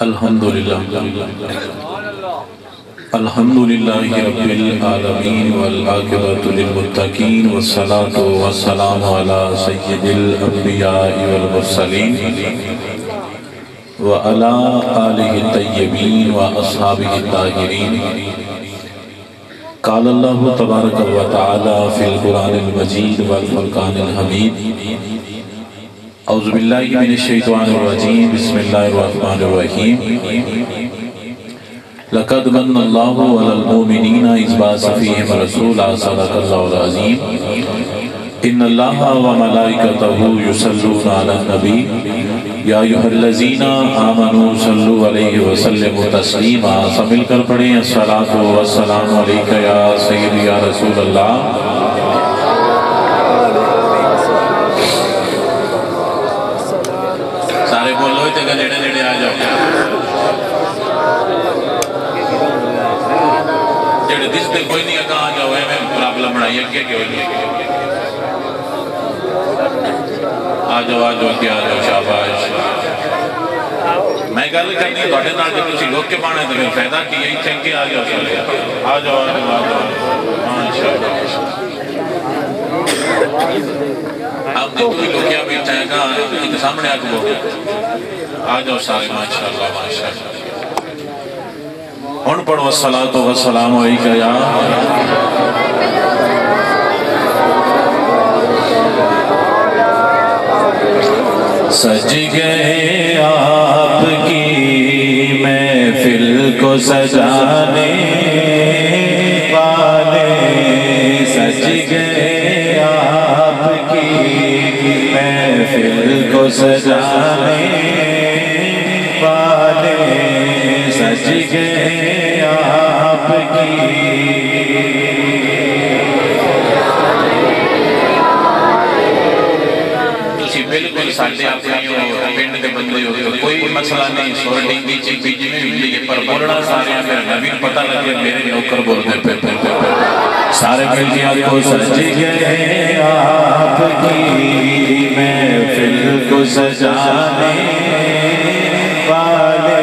الحمدللہ رب العالمین والعاقبۃ للمتقین والصلاة والسلام علی سید الانبیاء والمرسلین وعلی آلہ الطیبین واصحابہ الطاہرین۔ قال اللہ تبارک و تعالی فی القرآن المجید والفرقان الحمید۔ اعوذ باللہ من الشیطان الرجیم، بسم اللہ الرحمن الرحیم۔ لقد من اللہ علی المؤمنین اذ بعث فیہم رسولا صدق اللہ العظیم۔ ان اللہ و ملائکتہ یصلون علی النبی یا ایھا الذین آمنوا صلوا علیہ وسلموا تسلیما۔ سب مل کر پڑھیں الصلاۃ والسلام علیک یا سیدی یا رسول اللہ۔ سارے بولو تے نیڑے نیڑے آ جاؤ، جڑے دس پہ کوئی نہیں کہاں جاؤ ہے میں پرابلم بنائی ہے کہ ہوئی آ جاؤ کہ آ جاؤ شاباش۔ میں گل کرنی ہے تھوڑے نال جب تسی لوگ کے پانے تو فائدہ کی ہے تھے کہ آ جاؤ چلے آ جاؤ آ جاؤ آ جاؤ ماشاءاللہ۔ آپ نے کوئی لوگ کیا بیٹھا ہے گا ان سامنے آ کے آ جاؤ سارے ماشاءاللہ ماشاءاللہ۔ ان پڑھو الصلاۃ والسلام علیک یا سج گئے آپ کی محفل کو سجانے والے، سج گئے آپ کی محفل کو سجانے والے، سج گئے آپ کی۔ تسی بالکل ساڑھے اپنی ہو پینڈ دے بندے ہو کوئی مسئلہ نہیں، سورٹنگ دی چیپی جی میں بھی لئے پر بولنا سارے ہیں میرے نبی پتہ لگے میرے نوکر بول دے پہ سارے مل کے آپ کو سج گئے آپ کی محفل کو سجانے والے،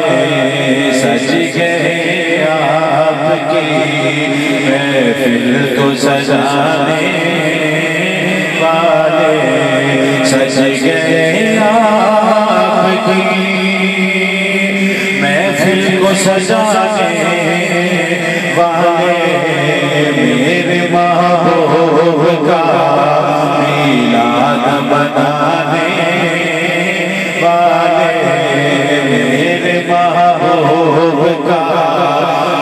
سج گئے آپ کی محفل کو سجانے والے، سج گئے آپ کی محفل کو سجانے والے، میرے محبوب کا میلاد منانے والے، میرے محبوب کا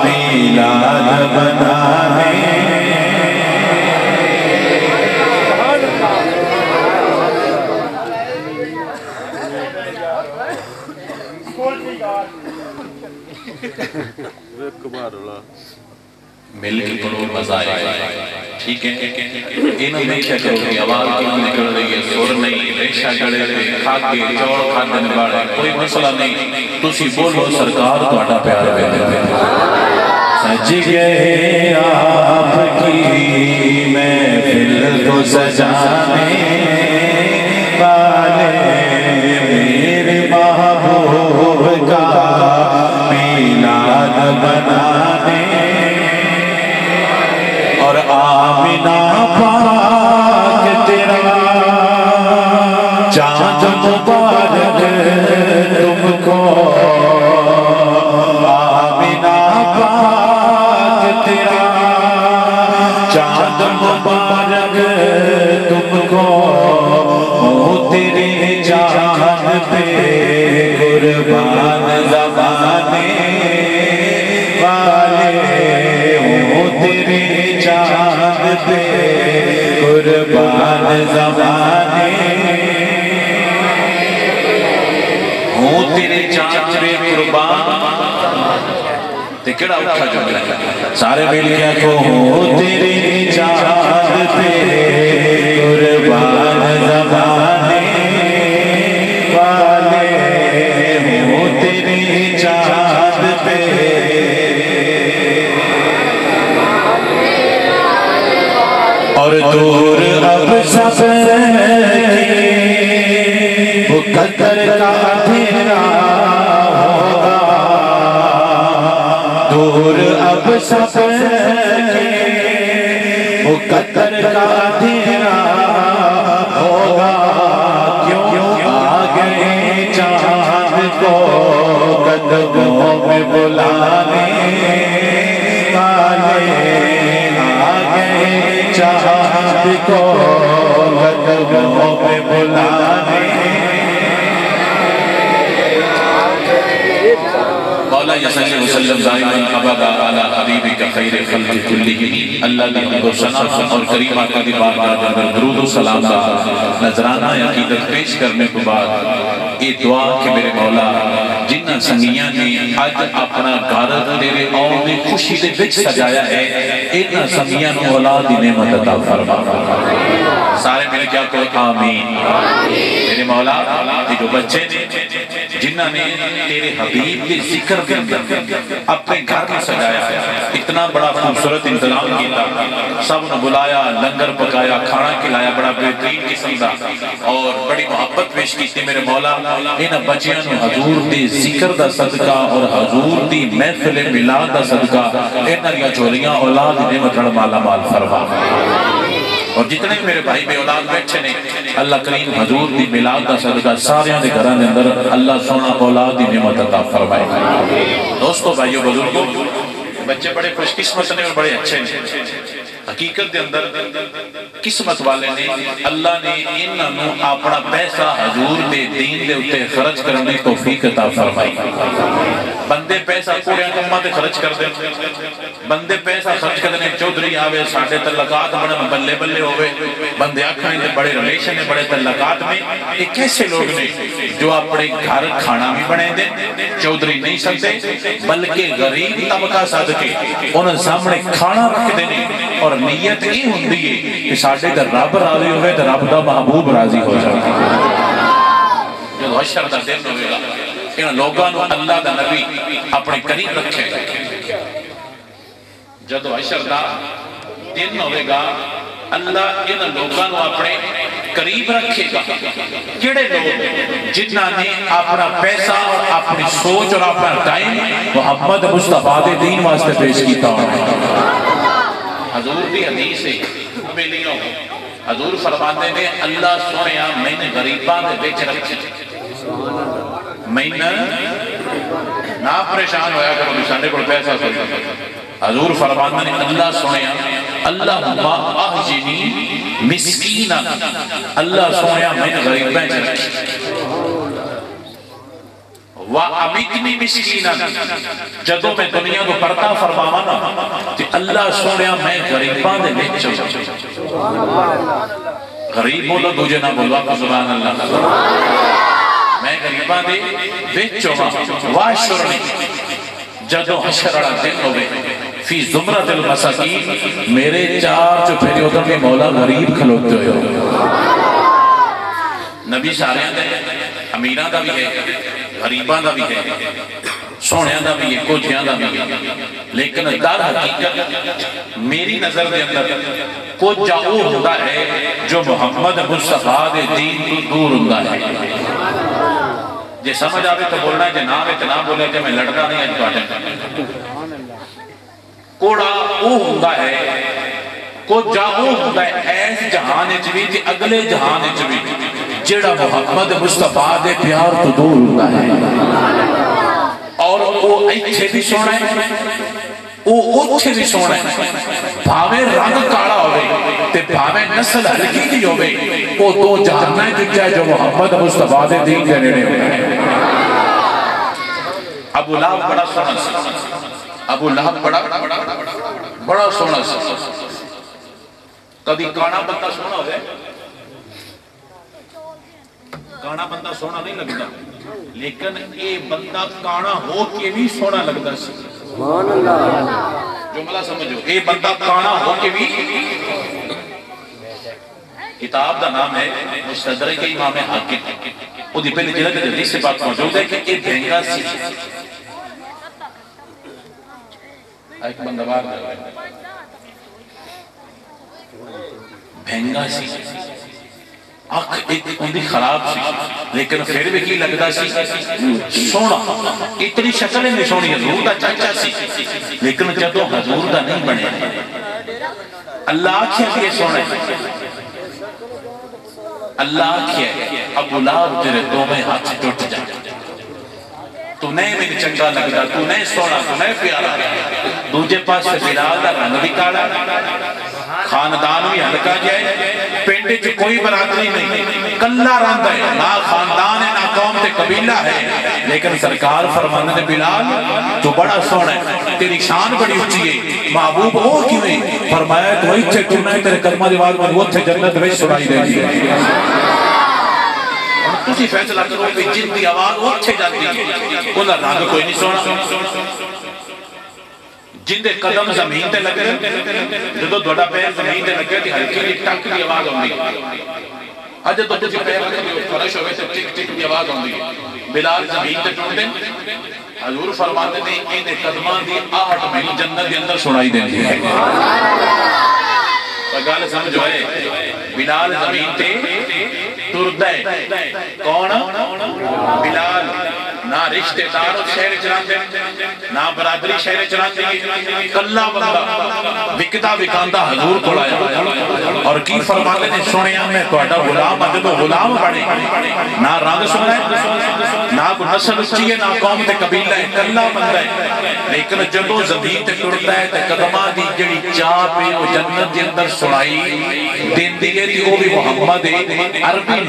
میلاد منانے۔ مل کے پڑھو مزہ آئے گا، ٹھیک ہے؟ انہوں نے کیا کرو گی آواز کیوں نکل رہی ہے، سور نہیں، ریشہ گڑے تھے، کھاک کے چوڑ کھاندن باڑے، کوئی مسئلہ نہیں، تسی بولو سرکار توڑا پیار بیتے تھے۔ سج گئے آپ کی محفل کو سجانے والے، میرے محبوب کا میلاد منانے، اور آمنہ پاک تیرا چاند مبارک تم کو، آمنہ پاک تیرا چاند مبارک تم کو، وہ تیرے چاند پہ قربان زمانے والے، وہ تیرے چاند پہ قربان زمانے، وہ تیرے چاند پہ قربان۔ تے کڑا اٹھا جو ملے سارے مل گیا کو، وہ تیرے چاند پہ قربان زمانے والے، وہ تیرے چاند پہ۔ اور دور اب سب کی وہ قدر کا اندھیرا ہوگا، نور اب سب کے مقدر کا اندھیرا ہوگا، کیوں آ گئے چاند کو قدموں میں بلانے والے، آ گئے چاند کو قدموں میں بلانے۔ مولا صلی وسلم دائما ابدا علی حبیبک خیر خلق کلہم۔ اللہ دی حمد و ثنا اور کریم آقا دی بارگاہ کے اندر درود و سلام کا نذرانہ عقیدت پیش کرنے کے بعد یہ دعا کہ میرے مولا جنہ سنگیاں نے اج اپنا گھر تیرے آن دی خوشی دے وچ سجایا ہے، انہاں سنگیاں نوں اولاد دی نعمت عطا فرما۔ سارے میرے کیا کہو آمین۔ میرے مولا یہ جو بچے نے جنہ نے تیرے حبیب کے ذکر کے اندر اپنے گھر میں سجایا ہے، اتنا بڑا خوبصورت انتظام کیا، سب نے بلایا، لنگر پکایا، کھانا کھلایا، بڑا بہترین قسم دا اور بڑی محبت پیش کی تھی میرے مولا۔ ان بچیاں نوں حضور دے ذکر دا صدقہ اور حضور دی محفل میلاد دا صدقہ انہاں دیاں جھولیاں اولاد نعمت نال مالا مال فرما۔ اور جتنے میرے بھائی بے اولاد بیٹھے نے اللہ کریم حضور دی میلاد دا صدقہ ساریاں دے گھراں دے اندر اللہ سونا اولاد دی نعمت عطا فرمائے۔ دوستو بھائیو بزرگو، بچے بڑے خوش قسمت نے اور بڑے اچھے نے۔ حقیقت دے اندر قسمت والے نے اللہ نے انہوں اپنا پیسہ حضور دے دین دے اتے خرچ کرنے توفیق عطا فرمائی۔ بندے پیسہ کوڑیاں کماں تے خرچ کر دیں، بندے پیسہ خرچ کر دیں، چودھری آوے ساڑھے تعلقات بڑے بلے بلے ہوئے، بندے آکھائیں دے بڑے ریلیشن ہیں بڑے تعلقات میں۔ ایک ایسے لوگ نے جو اپنے گھر کھانا بھی بنے دیں، چودھری نہیں سکتے بلکہ غریب طبقہ صدقے انہوں سامنے کھانا رکھ دینے اور نیت ہی ہوندی ہے کہ ساڑھے در رب راضی ہوئے در رب دا محبوب راضی ہو جاتا ہے۔ جو حشر دا دن ہوئے گا ان لوگاں نو اللہ دا نبی اپنے قریب رکھے گا۔ جدو حشر دا دن ہوئے گا اللہ ان لوگاں نو اپنے قریب رکھے گا۔ کیڑے لوگ جتنا نے اپنا پیسہ اور اپنی سوچ اور اپنا ٹائم محمد مصطفیٰ دے دین واسطے پیش کیتا ہوں۔ حضور دی حدیث ہے بیلیوں حضور فرماتے ہیں اللہ سویا میں نے غریباں دے بیچ رکھے، میں نہ پریشان ہویا کرو نشانے کو پیسہ سکتا۔ حضور فرماتے ہیں اللہ سویا اللہم احجنی مسکینہ، اللہ سویا میں نے غریباں دے بیچ رکھے، وَأَمِتْنِ مِسْكِينًا، جدو میں دنیا کو پرتا فرماوانا کہ اللہ سوڑیا میں غریباں دے بیچ غریب بولو دوجہ نہ بولوا کو سبحان اللہ، میں غریباں دے بیچ وَاشُرْنِ، جدو حشرڑا دن ہوئے فی زمرت المساکین، میرے چار جو پھیری ہوتا کہ مولا غریب کھلوتے ہوئے۔ نبی ساریاں دے امیران دا بھی ہے، غریبان دا بھی ہے، سونیاں دا بھی ہے، کوجیاں دا بھی ہے، لیکن در حقیقت میری نظر دے اندر کوجہ وہ ہوتا ہے جو محمد مصطفیٰ دے دین تو دور ہوتا ہے۔ جے سمجھ آوے تو بولنا ہے، جے نہ آوے تو نہ بولے کہ میں لڑکا نہیں ہے پاٹے۔ کوڑا وہ ہوتا ہے، کوجہ وہ ہوتا ہے ایس جہانے چوی جے اگلے جہانے چوی جڑا محمد مصطفیٰ دے پیار تو دور ہوتا ہے، اور وہ ایچھے بھی سونا ہے، وہ اچھے بھی سونا ہے، بھاوے رنگ کاڑا ہوئے تے بھاوے نسل ہلکی دی ہوئے، وہ دو جہانہ ہے جو محمد مصطفیٰ دے دین کے نیڑے ہوئے ہیں۔ ابو لہب بڑا سونا سی، ابو لہب بڑا سونا سی، کبھی کانا بندہ سونا ہوئے، کانا بندہ سونا نہیں لگتا، لیکن یہ بندہ کانا ہو کے بھی سونا لگتا سی۔ جملہ سمجھو، یہ بندہ کانا ہو کے بھی، کتاب دا نام ہے مستدرک امام حاکم، وہ دی پہلی جلد حدیث سے بات موجود ہے کہ یہ بھینگا سی، ایک بندہ بار بھینگا سی، اکھ ایک اندھی خراب سی لیکن پھر بھی کی لگتا سی سونا اتنی شکل نہیں سونی حضور دا چاچا سی لیکن جدو حضور دا نہیں بنے اللہ آکھیا کہ یہ سونا ہے اللہ آکھیا ابو لہب تیرے دو میں ہاتھ ٹوٹ جائے تو نہیں میں چنگا لگتا تو نہیں سونا تو نہیں پیارا دوجے پاس سے بلال دا رنگ بھی کاڑا خاندان بھی ہلکا جائے پینڈے جو کوئی برادری نہیں کلہ رند ہے نہ خاندان ہے نہ قوم تے قبیلہ ہے لیکن سرکار فرمانے نے بلال تو بڑا سونا ہے تیری شان بڑی اچھی ہے محبوب وہ کیوں ہے فرمایا تو اچھے تو نہیں تیرے کلمہ دیوار میں وہ تھے جنت میں سنائی دے دی تسی فیصلہ کرو کہ جن کی آواز وہ اچھے جاتی ہے انہا رنگ کوئی نہیں سونا جن دے قدم زمین تے لگے جدو دوڑا پیر زمین تے لگے تھی ہلکی ایک ٹک کی آواز ہوندی اجھے تو جسی پیر لگے فرش ہوئے سے ٹک ٹک کی آواز ہوندی بلال زمین تے ٹوٹ دیں حضور فرماتے ہیں ان قدمان دی آہٹ میں جنت دے اندر سنائی دیں دی گال سمجھو ہے بلال زمین تے ٹرد ہے کون بلال نہ رشتہ دار شہر چلاتے نہ برادری شہر چلاتے کلہ بندہ وکتا وکاندہ حضور کو لایا اور کی فرماتے نے سنیا میں توڑا غلام آجے تو غلام بڑے نہ رنگ سننا ہے نہ نسل اچھی ہے نہ قوم تے قبیلہ ہے کلہ بندہ ہے لیکن جدو زمین تے ٹرتا ہے تے قدمہ دی جڑی چاہ پہ وہ جنت دے اندر سنائی دین دیئے تھی وہ بھی محمد عربی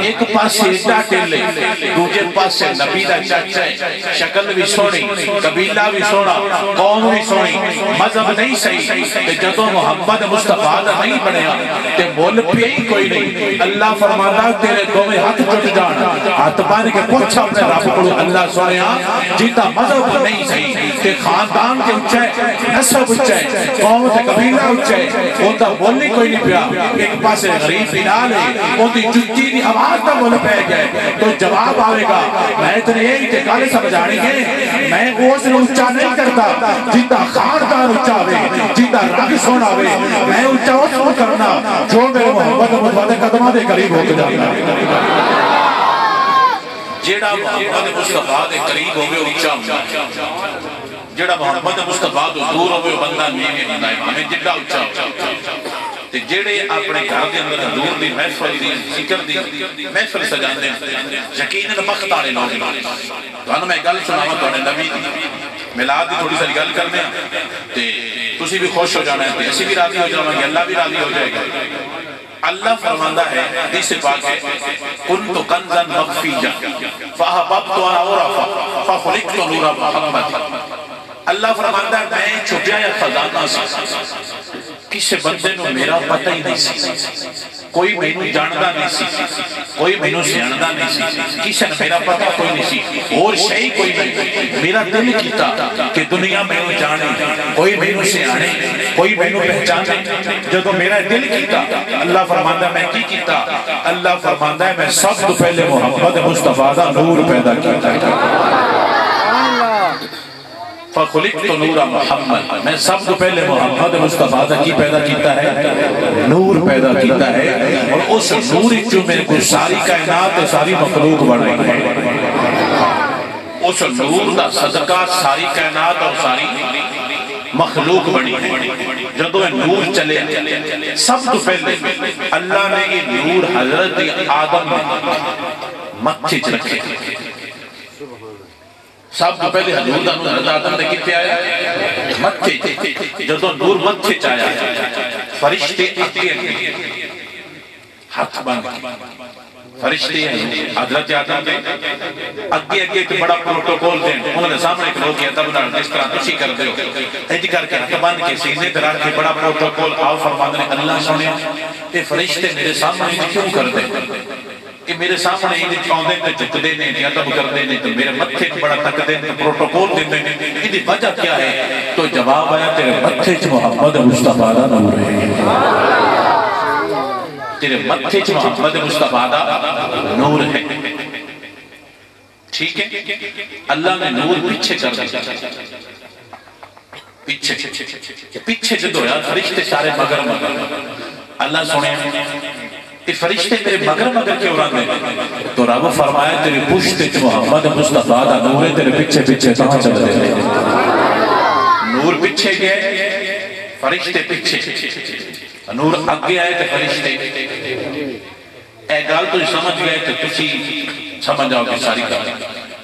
ایک پاس سے ایڈا ٹلے دوجے پاس سے نبی دا چاچا ہے شکل بھی سونی قبیلہ بھی سونا قوم بھی سونی مذہب نہیں صحیح کہ جدو محمد مصطفیٰ دا نہیں بنیا تے مول پہ ہی کوئی نہیں اللہ فرماتا تیرے دو میں ہاتھ ٹوٹ جانا ہاتھ بان کے پوچھا اپنے رب کو اللہ سونیا جیتا مذہب نہیں صحیح کہ خاندان کے اچھا ہے نسب اچھا ہے قوم تے قبیلہ اچھا ہے وہ تا بولنی کوئی نہیں پیا ایک پاس غریب بلال ہے وہ دی جتی دی آواز تا بول پہ گئے تو جواب آئے گا میں اتنے یہی ٹکالے سمجھانے گے میں وہ سے اچھا نہیں کرتا جیتا خاندان اچھا ہوئے جیتا رنگ سونا ہوئے میں اچھا وہ کرنا جو میرے محمد مصطفیٰ قدمہ دے قریب ہو کے جانا جیڑا محمد مصطفیٰ دے قریب ہوئے اچھا ہوئے جیڑا محمد مصطفیٰ دور ہوئے بندہ نہیں بندہ ہمیں جیڑا اچھا ہوئے تے جیڑے اپنے گھر دے اندر حضور دی محفل دی ذکر دی محفل سجاندے یقیناً وقت والے لوگ تو میں گل سناواں تواڈے نبی دی میلاد دی تھوڑی سی گل کرنے تے تسی بھی خوش ہو جانا ہے تے اسی بھی راضی ہو جاواں گے اللہ بھی راضی ہو جائے گا اللہ فرماندہ ہے حدیث پاک ہے کنت کنزا مخفیا فاحببت ان اعرف فخلقت نور محمد اللہ فرماندہ ہے میں چھپیا یا خزانہ سی کسی بندے نو میرا پتہ ہی نہیں سی کوئی مینو جاندہ نہیں سی کوئی مینو سیاندہ نہیں سی کسی نے میرا پتہ کوئی نہیں سی اور شئی کوئی نہیں میرا دل کیتا کہ دنیا مینو جانے کوئی مینو سیانے کوئی مینو پہچانے جب میرا دل کیتا اللہ فرماندہ میں کی کیتا اللہ فرماندہ ہے میں سب تو پہلے محمد مصطفیٰ دا نور پیدا کیتا فخلقت نور محمد میں سب تو پہلے محمد مصطفیٰ کی پیدا کیتا ہے نور پیدا کیتا ہے اور اس نور جو میں کو ساری کائنات ساری مخلوق بنائی ہے اس نور دا صدقہ ساری کائنات اور ساری مخلوق بنی ہے جدو نور چلے سب تو پہلے اللہ نے یہ نور حضرت آدم مکھے چ رکھے سب تو پہلے حضور دا نور حضرت آدم نے کتے آیا مکھے جدو نور مکھے چایا فرشتے اگے ہاتھ بند فرشتے حضرت آدم دے اگے ایک بڑا پروٹوکول دیں انہوں نے سامنے ایک لوگ کیا تھا بنا جس طرح تسی کر دے ہو ایج کر کے ہاتھ بند کے سینے پر رکھ کے بڑا پروٹوکول آؤ فرماندے اللہ سنیا یہ فرشتے میرے سامنے کیوں کر دیں کہ میرے سامنے ہی چاہتے ہیں جھک دینے ادب کر دینے تو میرے متھے کو بڑا تک دینے پروٹوکول دینے یہ وجہ کیا ہے تو جواب آیا تیرے متھے چ محمد مصطفیٰ دا نور ہے تیرے متھے چ محمد مصطفیٰ دا نور ہے ٹھیک ہے اللہ نے نور پیچھے کر دیا پیچھے جو دویا فرشتے سارے مگر اللہ سنے یہ فرشتے میرے مگر مگر کیوں راندے تو رب فرمایا تیرے پشت محمد مصطفیٰ دا نور ہے تیرے پچھے پچھے کہاں چل دے نور پچھے گئے فرشتے پچھے نور آگے آئے تھے فرشتے اے گال تو سمجھ گئے تو تسی سمجھ آؤ گے ساری گال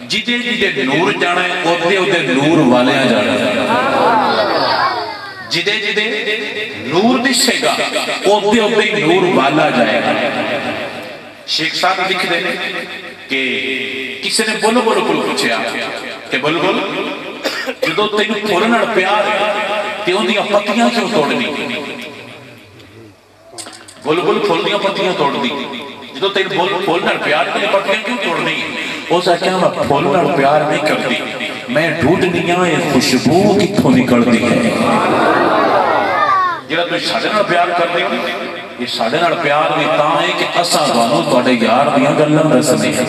جدے جدے نور جانا ہے اوتے اوتے نور والے جانا ہے جدے جدے نور دشے گا اوتے اوتے نور والا جائے گا شیخ صاحب لکھ دے کہ کسی نے بولو بولو بولو پوچھے کہ بولو بولو جدو تینو پھولنا پیار تے ان دیا پتیاں کیوں توڑ دی بولو بولو پھولنیاں پتیاں توڑ دی جدو تینو پھولنا پیار تے پتیاں کیوں توڑ دی وہ سا کیا میں پھولنا پیار نہیں کر دی میں ڈھونڈنیاں یہ خوشبو کتھوں نکل دی ہے جڑا تو ساڑھے نال پیار کر دے یہ ساڑھے نال پیار بھی تاں ہے کہ اساں دوانوں توڑے یار دیاں گلن رسنے ہیں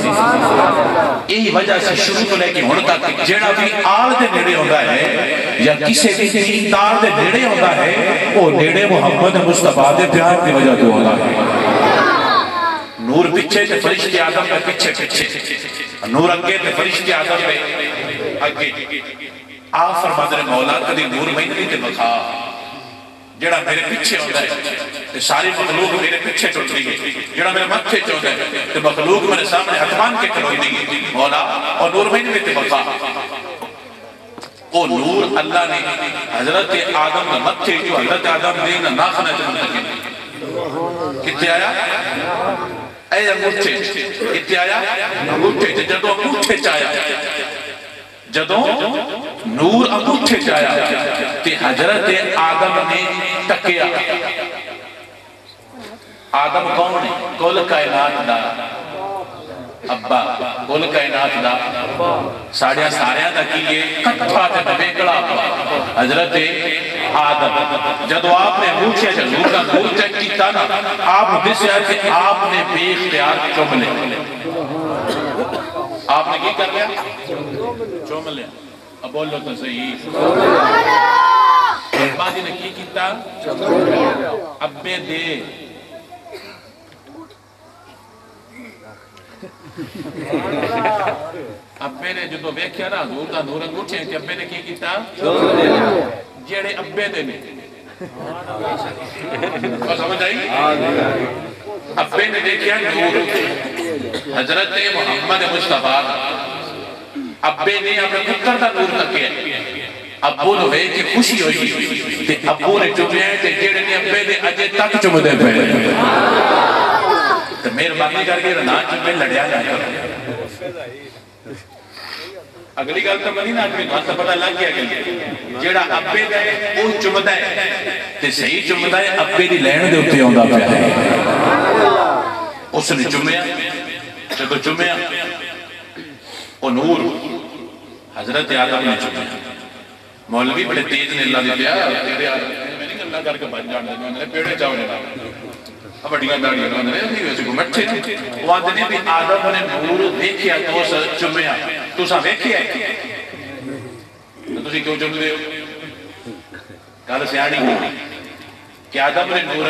یہی وجہ سے شروع تو لے کے ہون تک جڑا بھی آل دے نیڑے ہوتا ہے یا کسی بھی دیندار دے نیڑے ہوتا ہے وہ نیڑے محمد مصطفیٰ دے پیار کی وجہ تو ہوتا ہے نور پچھے تے فرشتے آدم میں پچھے پچھے نور اگے تے فرشتے آدم میں اگے آپ فرمادر مولا کدی نور میں نہیں تے بخا جڑا میرے پیچھے ہوتا ہے ساری مخلوق میرے پیچھے ٹوٹ دی ہے جڑا میرے متھے چوتا ہے تو مخلوق میرے سامنے اتمان کے کھلوئی دی مولا اور نور میں نہیں تے بخا وہ نور اللہ نے حضرت آدم میں متھے جو حضرت آدم نے ناخنہ جو منتقل کتے آیا اے انگوٹھے کتے آیا انگوٹھے جدو انگوٹھے چایا جدو نور انگوٹھے چایا تے حضرت آدم نے ٹکیا آدم کون ہے کل کائنات دا ابا کل کائنات دا ساڑیاں ساریاں دا کی یہ کٹھا تے بیکڑا ابا حضرت آدم جدو آپ نے انگوٹھے نور کا نور چیک کیتا نا آپ دسیا کہ آپ نے بے اختیار چوم لے آپ نے کی کر لیا چوم لیا اب بولو تو صحیح بازی نے کی کیتا ابے دے ابے نے جو ویکھیا نا حضور دا نور انگوٹھے تے ابے نے کی کیتا جڑے ابے دے نے کو سمجھ آئی ابے نے دیکھیا نور حضرت محمد مصطفیٰ ابے نے اپنے پتر دا نور تکیا ابو نے وے کہ خوشی ہوئی تے ابو نے چمیا تے جڑے نے ابے دے اجے تک چمدے پے تے مہربانی کر کے نہ چمے لڑیا جا کر اگلی گل تو منی نہ آدمی بات پتہ لگ گیا کہ جڑا ابے دے او چمدا ہے تے صحیح چمدا ہے ابے دی لین دے اوتے آوندا پیا ہے اس نے چمیا جدو چمیا او نور حضرت آدم نے چمیا مولوی بڑے تیز نے اللہ دی پیا تیرے میں نہیں اللہ کر کے بن جان دے میں پیڑے چاو نے اب بڑیاں داڑیاں نے نہیں ویسے کو مٹھے وہ آدھے نے بھی آدم نے نور دیکھیا تو چمیا تو سا ویکھیا ہے تو تسی کیوں چم دے ہو گل سیاڑی ہوئی کہ آدم نے نور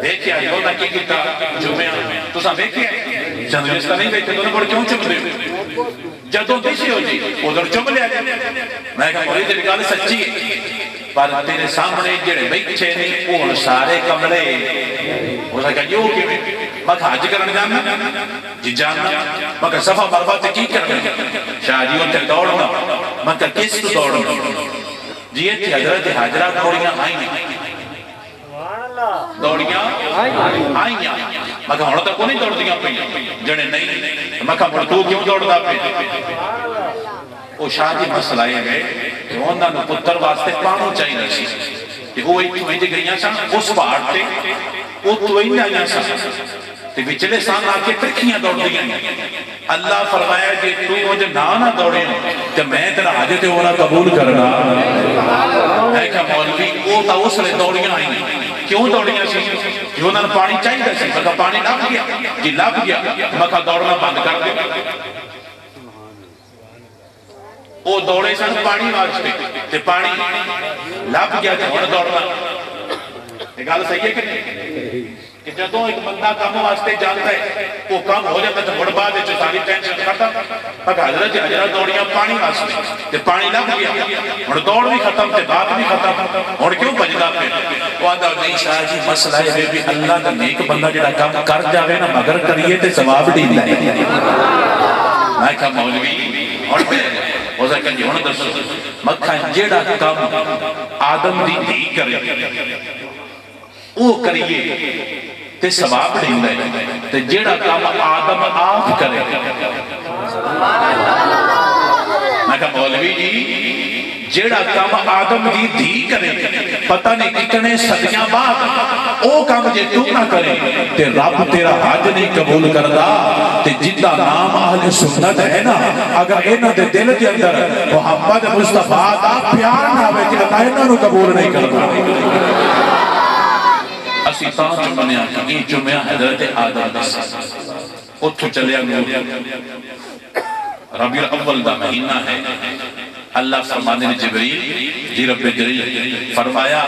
دیکھیا جو نہ کی کیتا چمیا تو سا ویکھیا ہے چند رشتہ نہیں ویکھے تو نے کیوں چم دے ہو جدوں دیسی ہو جی ادھر چم لیا میں کہا مولی تیری گل سچی ہے پر تیرے سامنے جڑے بیٹھے نے وہ سارے کمرے وہ کہا یوں کیوں میں کہا حج کرنے جاننا جی جاننا میں کہا صفحہ مرفہ تے کی کرنا شاہ جی ہوتے دوڑنا میں کہا کس تو دوڑنا جی یہ تھی حضرت حاجرہ دوڑیاں آئیں دوڑیاں آئیں میں کہا ہونا تک کو نہیں دوڑ دیا پہ جڑے نہیں میں کہا مردو کیوں دوڑ دا پہ وہ شاہ جی مسئلہ یہ گئے کہ انہوں نے پتر واسطے پانو چاہی رسی کہ وہ ایک تویں جے گئیاں سا اس پہاڑ تے وہ تویں آئیاں سا تے بچلے سان آکے ترکیاں دوڑ دیا اللہ فرمایا کہ تو مجھے نہ دوڑے کہ میں تیرا حاجت ہونا قبول کرنا ہے کہ مولوی وہ تا اس لئے دوڑیاں آئیں کیوں دوڑیاں سی کہ انہوں نے پانی چاہی رسی میں کہا پانی لپ گیا جی لپ گیا میں کہا دوڑنا بند کر دے وہ دوڑے سن پانی واسطے تے پانی لپ گیا تے ہن دوڑنا یہ گل صحیح ہے کہ نہیں کہ جدوں ایک بندہ کام واسطے جانتا ہے وہ کام ہو جاتا ہے مڑ بعد وچ ساری ٹینشن ختم پر حضرت حضرت دوڑیاں پانی واسطے تے پانی لگ گیا ہن دوڑ بھی ختم تے بات بھی ختم ہن کیوں بجدا پہ وہ آندا نہیں شاہ جی مسئلہ ہے بھی اللہ دا نیک بندہ جڑا کام کر جاوے نا مگر کریے تے ثواب دیندا ہے میں کہا مولوی ہن ہو سکتا جی ہن دسو مکھا جڑا کام آدم دی دھی کرے وہ کریے تے ثواب دیندا ہے تے جیڑا کام آدم آپ کرے میں کہا مولوی جی جیڑا کام آدم دی دھی کرے پتہ نہیں کتنے صدیاں بعد او کام جے تو نہ کرے تے رب تیرا حج نہیں قبول کردا تے جدا نام اہل سنت ہے نا اگر انہاں دے دل دے اندر محمد مصطفیٰ دا پیار نہ ہوے کہ اللہ انہاں نو قبول نہیں کردا اسی تاں چمنیا کہ یہ جمعہ حضرت آدم دس اتھو چلیا نور ربیع الاول دا مہینہ ہے اللہ فرمانے نے جبریل جی رب جلیل فرمایا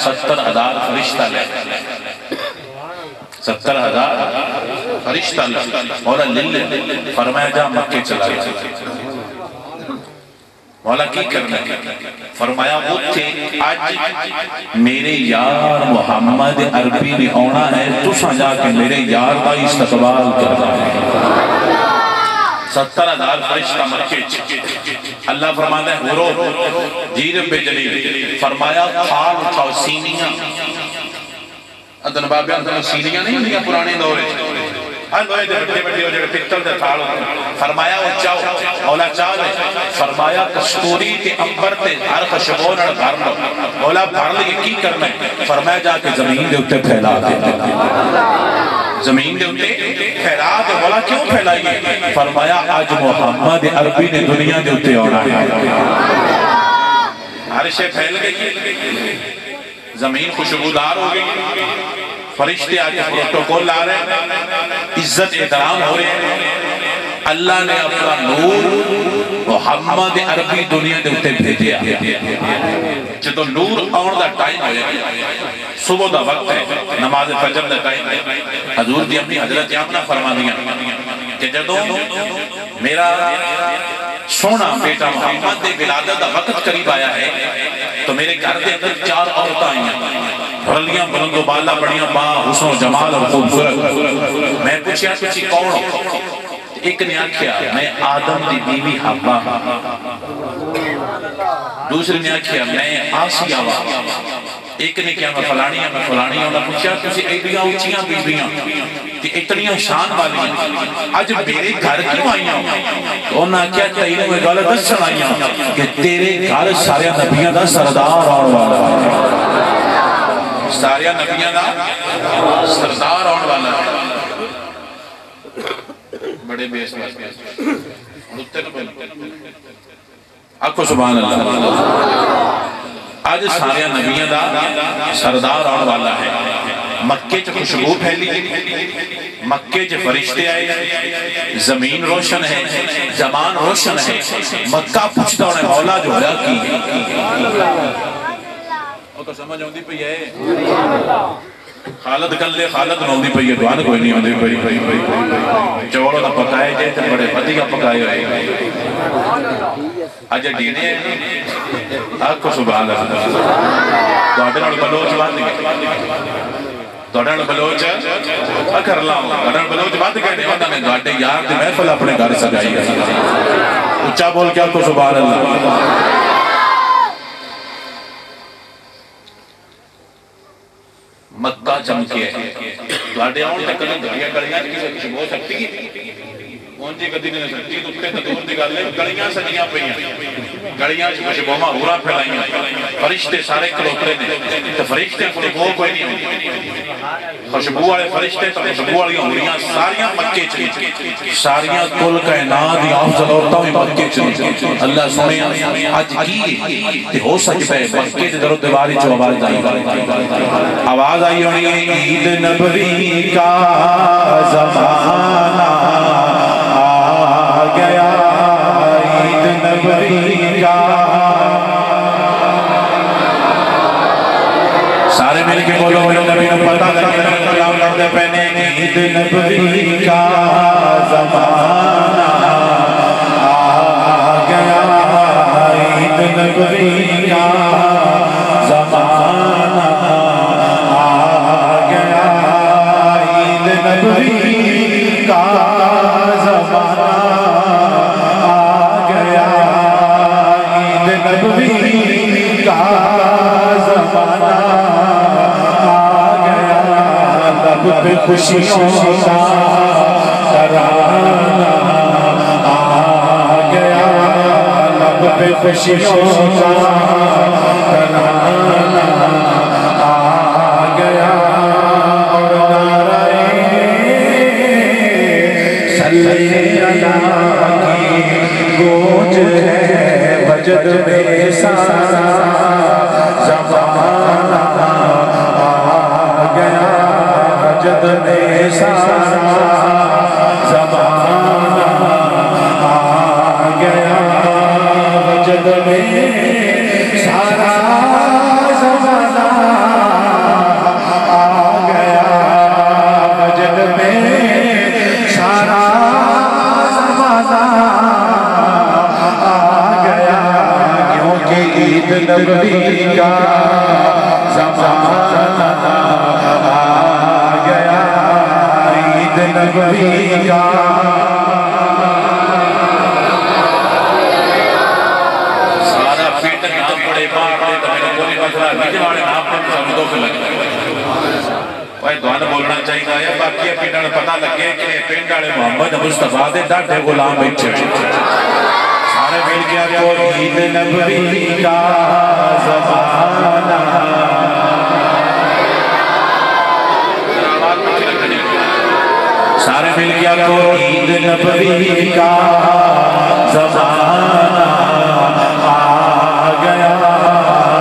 70,000 فرشتہ لے 70,000 فرشتہ لے مولا للے فرمایا جا مکے چلا گیا مولا کی کرنا ہے فرمایا وہ تھے آج میرے یار محمد عربی نے ہونا ہے تو سجا کے میرے یار کا استقبال کرنا ہے 70,000 فرشتہ مکے اللہ فرماتا ہے ہورو جی رب جلیل فرمایا کھال اٹھاؤ سینیاں ادن بابیاں سینیاں نہیں ہوندیاں پرانے دورے لوہے دے بڑے بڑے ہو جائے پتل دے تھال فرمایا وہ چاہو مولا چاہ لے فرمایا کستوری تے امبر تے ہر خشبون اور بھر لو مولا بھر لے کی کرنا ہے فرمایا جا کے زمین دے اتے پھیلا دے زمین دے اتے پھیلا دے مولا کیوں پھیلائیے فرمایا آج محمد عربی نے دنیا دے اتے ہونا ہے ہر شے پھیل گئی زمین خوشبودار ہو گئی فرشتے آج پروٹوکول لا رہے ہیں عزت احترام ہو رہے ہیں اللہ نے اپنا نور محمد عربی دنیا دے اتے بھیجیا جدو نور آن دا ٹائم ہوئے صبح دا وقت ہے نماز فجر دا ٹائم ہے حضور دی اپنی حضرت یامنہ فرما دیا کہ جدو میرا سونا بیٹا محمد دے ولادت دا وقت قریب آیا ہے تو میرے گھر دے اندر 4 عورتیں آئیں رلیاں بلند و بالا بڑیاں ماں حسن و جمال اور خوبصورت میں پوچھیا کچھ کون ہو ایک نے آکھیا میں آدم دی بیوی حوا دوسرے نے آکھیا میں آسیہ ہوا ایک نے کیا میں فلانی ہوں انہوں نے پوچھا کسی ایڈیاں اچھیاں بیویاں کہ اتنیاں شان والیاں آج میرے گھر کیوں آئیاں انہوں نے کیا تینوں میں غلط دسن آئیاں کہ تیرے گھر سارے نبیاں دا سردار آن والا سارے نبیاں دا سردار آن والا بڑے بیس آکھو سبحان اللہ آج سارے نبیاں دا سردار آن والا ہے مکے چ خوشبو پھیلی مکے چ فرشتے آئے زمین روشن ہے زمان روشن ہے مکہ پوچھتا انہیں مولا جو ہویا کی سمجھ ہوندی پئی ہے خالد کلے خالد نوندی پئی ہے دوان کوئی نہیں ہوندی پئی چوڑوں دا پکائے جائے تے بڑے بدیاں پکائے ہوئے آج ڈینے ہیں آکھو سبحان اللہ دوڑے نال بلوچ بات گئے دوڑے نال بلوچ اکر لاؤں دوڑے نال بلوچ بات گئے انہوں نے دوڑے یار دے محفل اپنے گھر سجائی ہے اچھا بول کے آکھو سبحان اللہ مکہ چمکے ہیں دوڑے آؤں تک کلیں گھڑیاں گھڑیاں کسی کچھ ہو سکتی ہے اونجی کدی نہیں سکتی دکھتے تو دور دی گالے گڑیاں سجیاں پئی ہیں گڑیاں کچھ بوما ہورا پھیلائیں فرشتے سارے کلوترے نے تو فرشتے کوئی نہیں ہوتی خوشبو والے فرشتے تو خوشبو والی ہوریاں ساریاں مکے چلی ساریاں کل کائنات دی افضل عورتوں میں مکے چلی اللہ سنے آج کی ہو سکتا ہے مکے دے درو دیواری جو آواز آئی ہونی عید نبوی کا زمانہ گیا عید نبوی کا سارے مل کے بولو نبی نے پتہ لگے عید نبوی کا زمانہ آ گیا عید نبوی کا زمانہ آ گیا عید نبوی کا زمانہ آ گیا عید نبوی کا زمانہ پہ خوشیوں کا ترانہ آ گیا لب پہ خوشیوں کا ترانہ آ گیا اور نعرہ صلی اللہ کی گونج ہے وجد میں سارا زمانہ آ گیا وجد میں سارا زمانہ آ گیا وجد میں سارا زمانہ آ گیا وجد میں سارا زمانہ آ گیا کیونکہ عید نبوی کا زمانہ نبوی کا سارا پیٹ نام بڑے بار دیتا میرے کوئی مسئلہ نیچے والے آپ پر سمجھو کے لگ وہ دعانا بولنا چاہیے آیا باقی پیٹاں پتہ لگے کہ پینڈ آڑے محمد مصطفیٰ دے ڈاٹے غلام بیٹھے سارے مل گیا کو عید نبوی کا زمانہ سارے مل گیا کو عید نبوی کا زمانہ آ گیا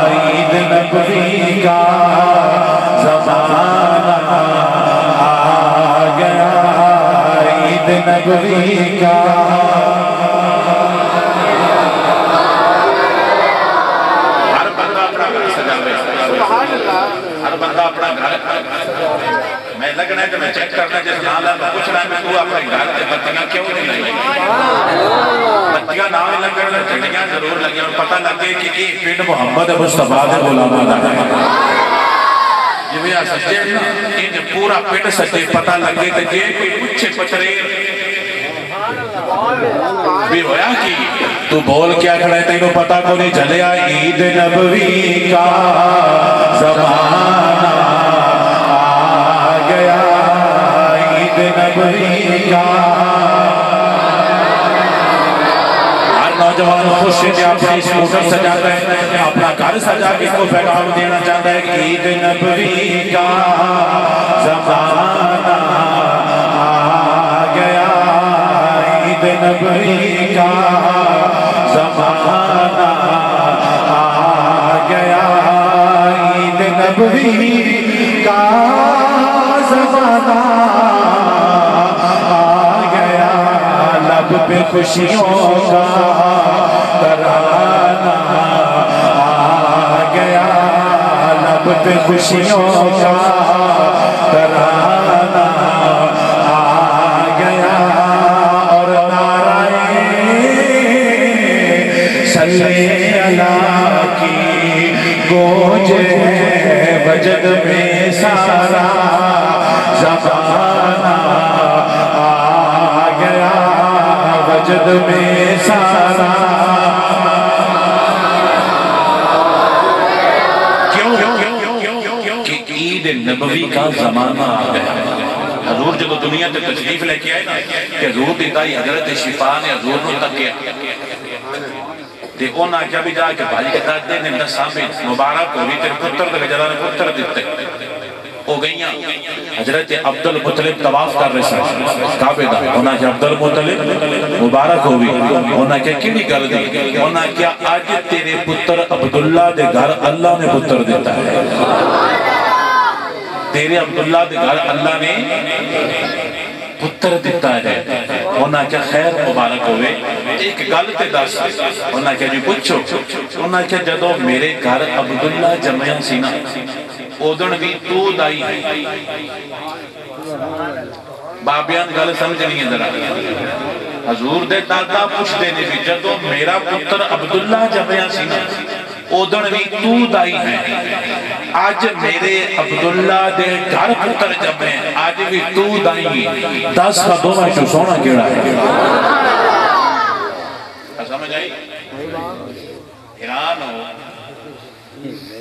عید نبوی کا زمانہ آ گیا عید نبوی کا ہر بندہ اپنا گھر سجاوے ہر بندہ اپنا گھر میں لگنا ہے کہ میں چیک کرنا ہے جس نالا میں پوچھ رہا ہے میں تو اپنے گھر سے بتیاں کیوں نہیں لگی بتیاں نام لگنا چڑیاں ضرور لگی اور پتہ لگے کہ یہ پنڈ محمد مصطفیٰ دے غلامہ دا ہے یہ بھی سجے ان پورا پنڈ سجے پتہ لگے کہ یہ کوئی پچھے پترے بھی ہویا کی تو بول کیا کھڑا ہے تینوں پتہ کو نہیں جلیا عید نبوی کا زمانہ نبوی کا ہر نوجوان خوش سے اپنی اسکوٹر سجاتا ہے اپنا گھر سجا کے کو پیغام دینا چاہتا ہے کہ عید نبوی کا زمانہ آ گیا عید نبوی کا زمانہ آ گیا عید نبوی کا زمانہ پہ خوشیوں کا ترانہ آ گیا لب پہ خوشیوں کا ترانہ آ گیا اور نعرہ صلی اللہ کی گونج ہے وجد میں سارا زمانہ آ گیا وجد میں سارا کیوں کہ عید نبوی کا زمانہ آ گیا حضور جب دنیا تے تشریف لے کے آئے نا کہ حضور دیتا ہی حضرت شفا نے حضور نو تک کیا تے اونا کیا بھی جا کہ بھائی کے دادے نے نسامی مبارک ہوئی تیرے پتر دے جلال پتر دیتے ہو گئیاں حضرت عبدالمطلب طواف کر رہے سن کعبے دا ہونا کہ عبدالمطلب مبارک ہوئی ہونا کہ کیڑی گل دی ہونا کہ آج تیرے پتر عبداللہ دے گھر اللہ نے پتر دیتا ہے تیرے عبداللہ دے گھر اللہ نے پتر دیتا ہے ہونا کہ خیر مبارک ہوئے ایک گل تے دس ہونا کہ جی پوچھو ہونا کہ جدو میرے گھر عبداللہ جمعین سینا اودن بھی تو دائی ہے بابیان گل سمجھنی ہے ذرا حضور دے دادا پوچھ دے نے بھی جدو میرا پتر عبداللہ جمعیہ سینا اودن بھی تو دائی ہے آج میرے عبداللہ دے گھر پتر جمعیہ آج بھی تو دائی ہے 10 کا 2 میں چو سونا کیڑا ہے سمجھ آئی حیران ہو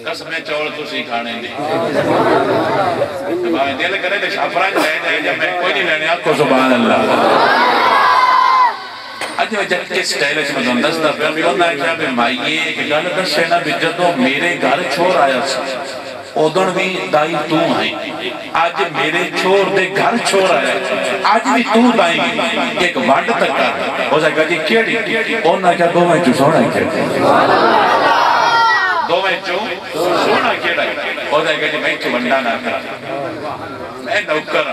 قسمیں چوڑ تو سیکھانے نہیں دل کرے تو شافران رہے جائے جب میں کوئی نہیں لینے آپ کو سبحان اللہ آج میں جب کے سٹیلش میں دوں دستا پہ بھی ہونا ہے کیا بھی مائیے کہ گل دس سینا بھی جدو میرے گھر چھوڑ آیا سا اودن بھی دائی تو آئی آج میرے چھوڑ دے گھر چھوڑ آیا آج بھی تو دائی گی ایک وڈ تک کر ہو جائے گا جی کیڑی اونا کیا 2 میں چو سونا کیڑی 2 میں چو سونا کیڑی ہو جائے گا جی میں چو ونڈا نہ کر میں نوکر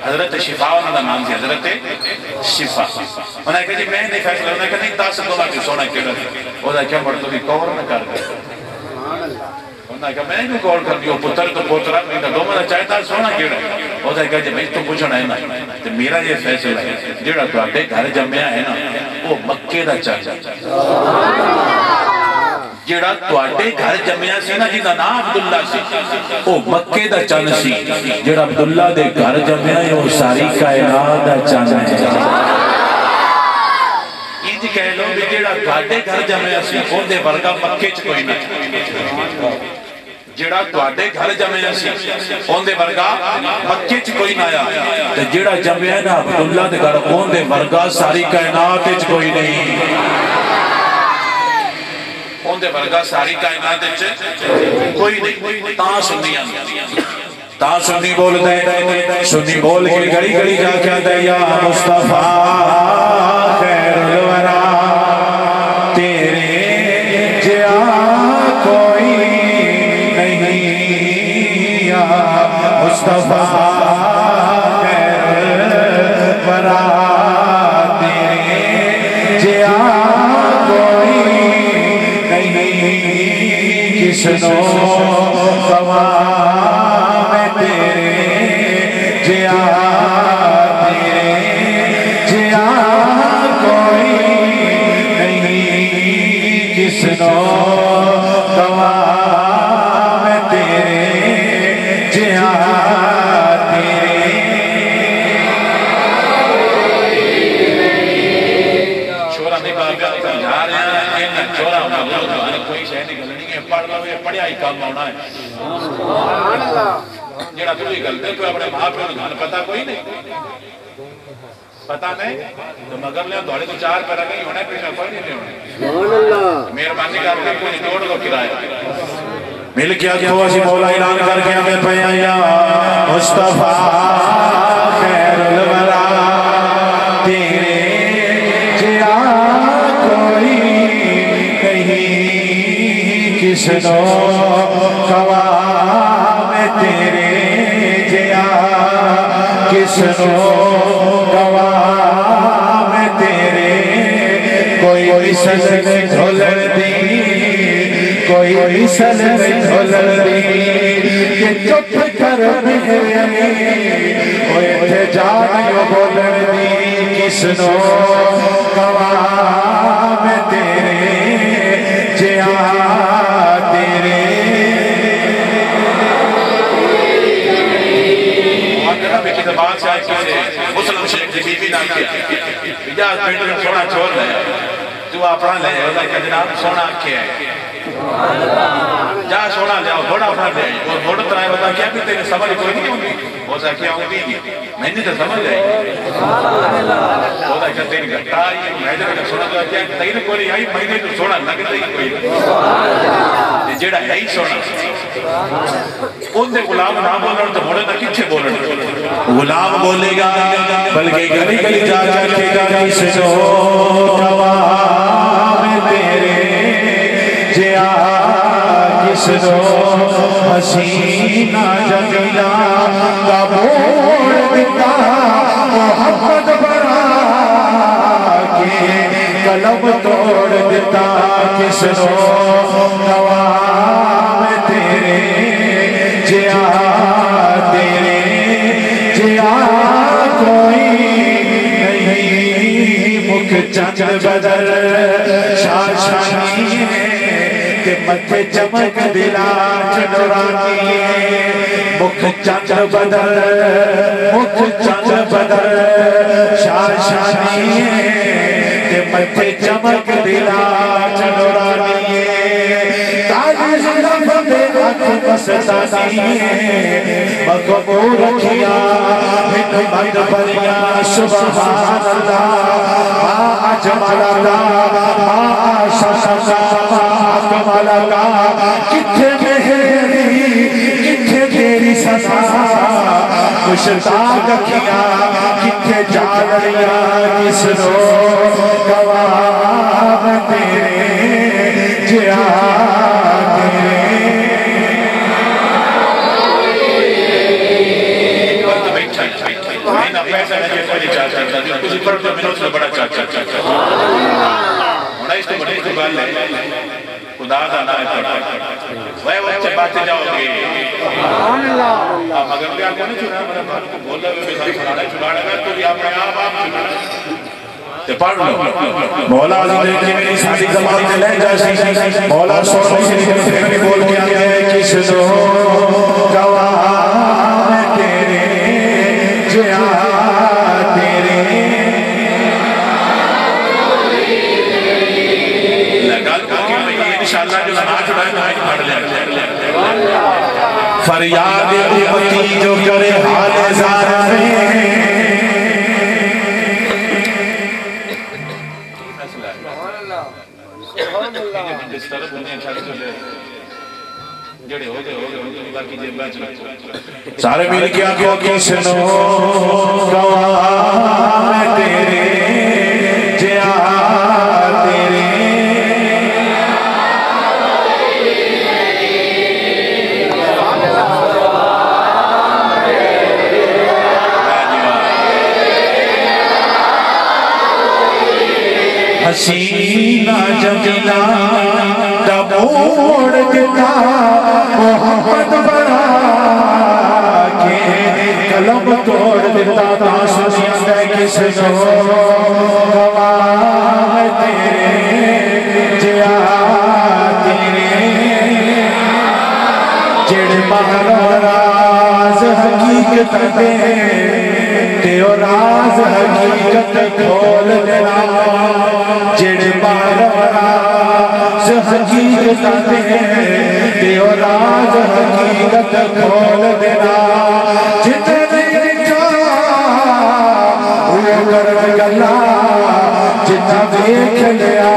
حضرت شفا انہوں نے نام سے حضرت شفا انہوں نے کہا جی میں نہیں فیصلہ انہوں نے کہا نہیں 10 2 میں چو سونا کیڑی ہو جائے کیا پڑھ تو بھی کور نہ کر گئے انہوں نے کہا میں نہیں کور کر دیو پتر تو پوترہ میں کہا 2 میں چاہتا سونا کیڑی ہو جائے گا جی میں تو پوچھنا ہے نا تو میرا یہ فیصلہ ہے جیڑا تو آٹے گھر جمعیہ ہے نا وہ مکے دا چاہتا جیڑا توڑے گھر جمعیہ سی نا جیدہ نا عبداللہ سی او مکے دا چند سی جیڑا عبداللہ دے گھر جمعیہ ہے وہ ساری کائنات دا چند ہے یہ جی کہہ لو بھی جیڑا توڑے گھر جمعیہ سی وہ دے ورگا مکے چ کوئی نہ جیڑا توڑے گھر جمعیہ سی وہ دے ورگا مکے چ کوئی نہ آیا جیڑا جمعیہ نا عبداللہ دے گھر وہ دے ورگا ساری کائنات چ کوئی نہیں اون دے ورگا ساری کائنات کوئی نہیں تاں سنی بول دے سنی بول کے گڑی گڑی جا کیا دے یا مصطفیٰ خیر الورا تیرے جیا کوئی نہیں یا مصطفیٰ خیر الورا تیرے جیا کسنو سوا میں تیرے جیا کوئی نہیں کسنو سوا میں تیرے جیا چھوڑا نہیں بابا جا رہے ہیں ان چھوڑا کوئی شہر نکلنی پڑھ لو یہ پڑھیا ہی کام ہونا ہے جیڑا تو ہی گلتے تو اپنے ماں پہ انہوں پتہ کوئی نہیں پتہ نہیں تو مگر لیا دوڑے تو 4 پر اگئی ہونے پیشہ کوئی نہیں ہونے مہربانی کر کے کوئی جوڑ کو کرائے مل کیا جو اسی مولا اعلان کر کے ہمیں پہیا یا مصطفیٰ خیر الورا تیرے جیا کوئی کسنو کوا میں تیرے جیا کسنو کوا میں تیرے کوئی سن میں جھولر دی کوئی سن میں جھولر دی کہ چپ کر میرے کوئی تھے جانیو بولر دی کسنو کوا میں تیرے جیا مسلم شیخ جی بی بی نام کیا جا پینڈ میں سونا چھوڑ لیا جو اپنا لے ہوتا ہے کہ جناب سونا کیا ہے جا سونا لیا بڑا اپنا لے اور بڑا طرح ہوتا کیا بھی تیرے سمجھ کوئی نہیں ہوگی ہو سا کیا ہوگی میں نہیں تو سمجھ جائے ہوتا ہے کہ تیری گھٹا آئی میں جب سونا تو کیا تیرے کوئی آئی میں نہیں تو سونا لگتا ہی کوئی جیڑا ہے ہی سونا ان دے غلام نہ بولن تو بولے نہ کچھے بولن غلام بولے گا بلکہ گلی گلی جا جا کے گا کسنو کوا میں تیرے جیا کسنو حسینہ جمیلہ کا بوڑ دیتا محمد برا کے قلب توڑ دیتا کسنو کوا میں تیرے جیا تیرے چند بدر شاشانی تے متھے چمک دلاچ نورانی مکھ چند بدر شاشانی تے متھے چمک دلاچ نورانی تاج زلف پہ آنکھ مستانی مقبول رکھیا حکمت بریاں سبحان اللہ ما اجمل اللہ ما اشرف اکمل اللہ کتھے میری کتھے تیری سزا مشتاق کیا کتھے جاگیا کس رو گواہ تیرے جیا خدا دا نام پڑھا وہ اچھے باتیں جاؤ گے آپ اگر بھی آپ کو نہیں چھوڑا میں بات کو بول رہا ہے میں چھوڑا گا تو بھی آپ نے آپ چھوڑا پڑھ لو مولا علی دیکھیں میری ساری زبان میں لے جاسی مولا سوڑی سے نکلتے بول کے آگے کس دو گواہ تیرے جیا تیرے لگال کو کہ میں یہ انشاءاللہ جو نماز چھڑائے میں پڑھ لیا فریاد امتی جو کرے حال زار میں سارے مل کے آنکھوں کی سنو گواہ تیرے جیا تیرے حسینہ جمیلہ دموڑ دیتا محمد بڑا کے قلم توڑ دیتا تاسنی اندر کس نو گواہ تیرے جیا تیرے جڑ مہر راز حقیقت دے تیو راز حقیقت کھول دینا جڑ مہر راز حقیقت دے تیو راز حقیقت کھول دینا جتنے لکھا وہ کرم گلا جتنا دیکھ لیا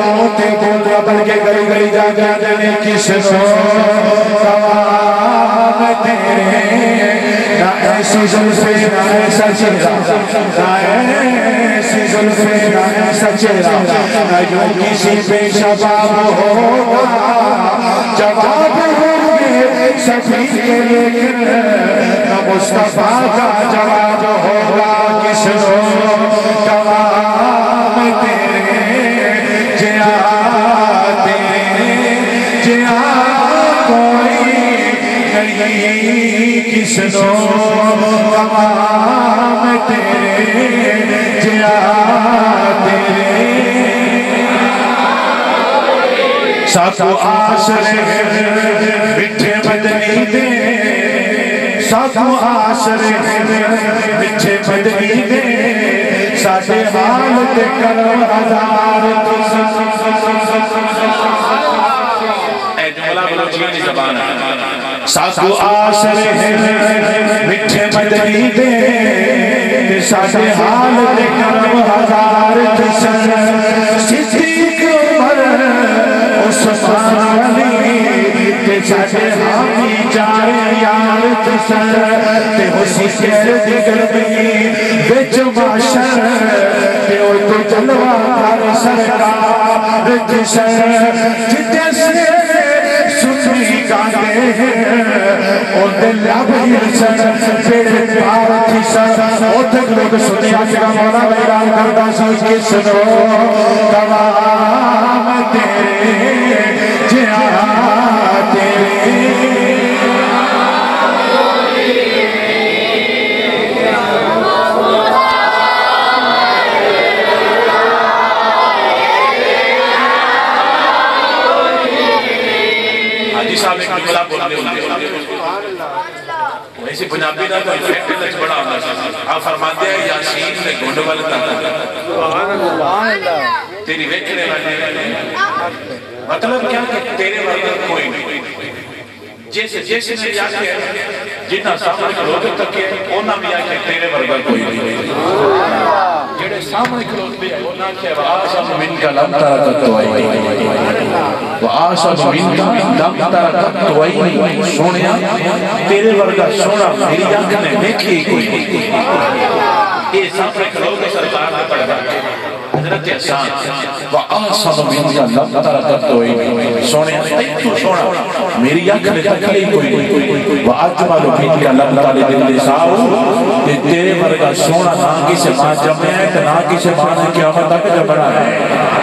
موتے بول رہا بلکہ گلی گلی جا گیا جانے کس نو گواہ تیرے نہ ایسی زلفے نہ ایسا چہرہ نہ ایسی زلفے نہ ایسا چہرہ نہ یوں کسی پہ شباب ہوگا جواب ہوگے سبھی کے لیکن نہ مصطفیٰ کا جواب ہوگا کس نو گواہ تیرے جیا تیرے جیا کوئی نہیں کس نو گواہ تیرے جیا تیرے ساتھو آسرے مٹھے مدنی دے ساتھو آسرے مٹھے مدنی دے ساتھے حال دے کرم ہزار اے جملہ بلوچیانی زبان ہے ساتھو آسرے مٹھے مدنی دے ساتھے حال دے کرم ہزار صدیق عمر عثمان علی تے ساتھے حامی جارے یار تسر تے حسی کہر دیگر بئی بچ معاشر تے اور تو جلوہ کر سرکار تسر جتے سے سنی گانے اور دل لبھی سر پھر پار تسر اور تک لوگ سنی آجگا مولا بیران کردہ سوچ کے سنو گواہ تیرے جیا تیرے حاجی صاحب ایک جملہ بولتے ہوتے ویسے پنجابی دا تو ایفیکٹ لچ بڑا ہوتا ہے آپ فرماتے ہیں یاسین نے گھنڈ والے تاتا تیری ویکھنے والے مطلب کیا کہ تیرے ورگا کوئی نہیں جیسے نے یاد کیا جتنا سامنے کھلوتے تک ہے اونا بھی آئے کہ تیرے ورگا کوئی نہیں جڑے سامنے کھلوتے ہیں اونا کیا وآسم من کا لم ترکت دوائی وآسم من کا لم ترکت دوائی سونیا تیرے ورگا سونا میری آنکھ نے دیکھی کوئی نہیں یہ سامنے کھلوتے سرکار نے پڑھ رہا حضرت احسان وآسم من کا لم ترکت دوائی سونیا تو سونا میری آنکھ نے تکلی کوئی نہیں وآجمال من کا لم ترکت لساؤ تیرے ورگا سونا نہ کسی ماں جمع ہے نہ کسی ماں نے قیامت تک جمعنا ہے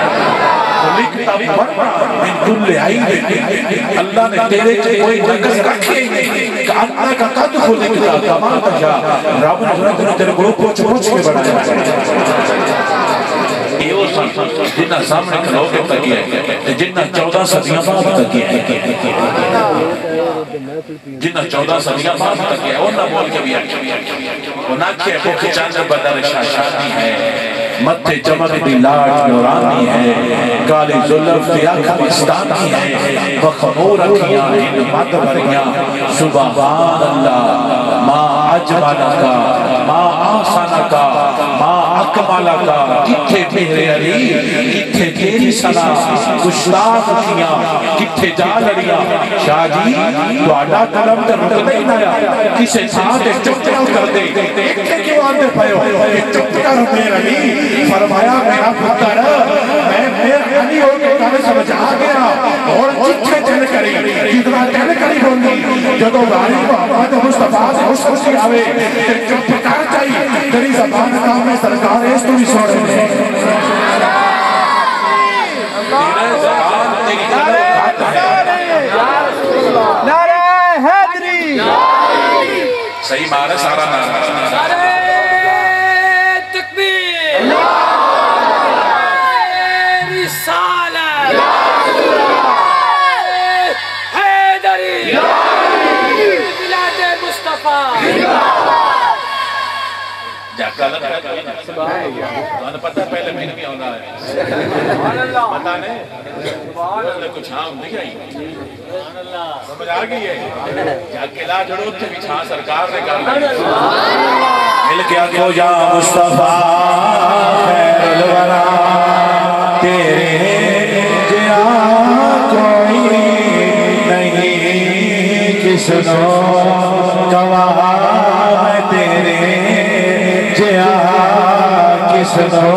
لکھتا بڑھنا من کل عیب اللہ نے تیرے چھے کوئی نقص رکھے ہی نہیں کہ اللہ کا قد خود لکھتا کما تجا رب نے تیرے کو پوچھ کے بڑھایا یہ وہ جنہ سامنے کھلوتے تکیے جنہ 14 صدیاں بعد تکیے جنہ 14 صدیاں بعد تکیے اور نہ بول کے بھی وہ نہ کیا بھوک چاندر بدر شاشانی ہے متھے چمک دی لاٹ نورانی ہے کالی ظلف دی آنکھ مستانی ہے وخمور اکھیاں ہنمت بھریاں سبحان اللہ ما اجمالکا ما آسانکا ما اکمالکا کتھے میرے علی کتھے تیری سنا گشتاخ کیاں کتھے جا لڑیاں شاہ جی تو آڈا کلم تے رکھ دے نایا کسے ساتھ چپ کر دے ایک کیوں آنے پہو چپ کر میرے علی فرمایا میرا پتر میں علی ہو کے کام سمجھ آ گیا اور جتنے دل کری جتنا دل کری ہوندی جدو غالب محمد مصطفیٰ سے خوشی آوے چپ کر چاہیے تیری زبان کام میں سرکار اس تو بھی سوڑے میں نعرہ حیدری صحیح مارے سارا نعرہ تکبیر رسالت حیدری بلاد مصطفیٰ جاکہ اللہ تو پتہ پہلے میں بھی ہونا ہے پتہ نہیں کچھ ہاں نہیں آئی سمجھ آگئی ہے جاکہ لا جڑو تھے بھی چھاں سرکار نے کہا مل گیا کو یا مصطفیٰ خیر الورا تیرے جیا کوئی نہیں کس نو گواہ تیرے جیا کس نو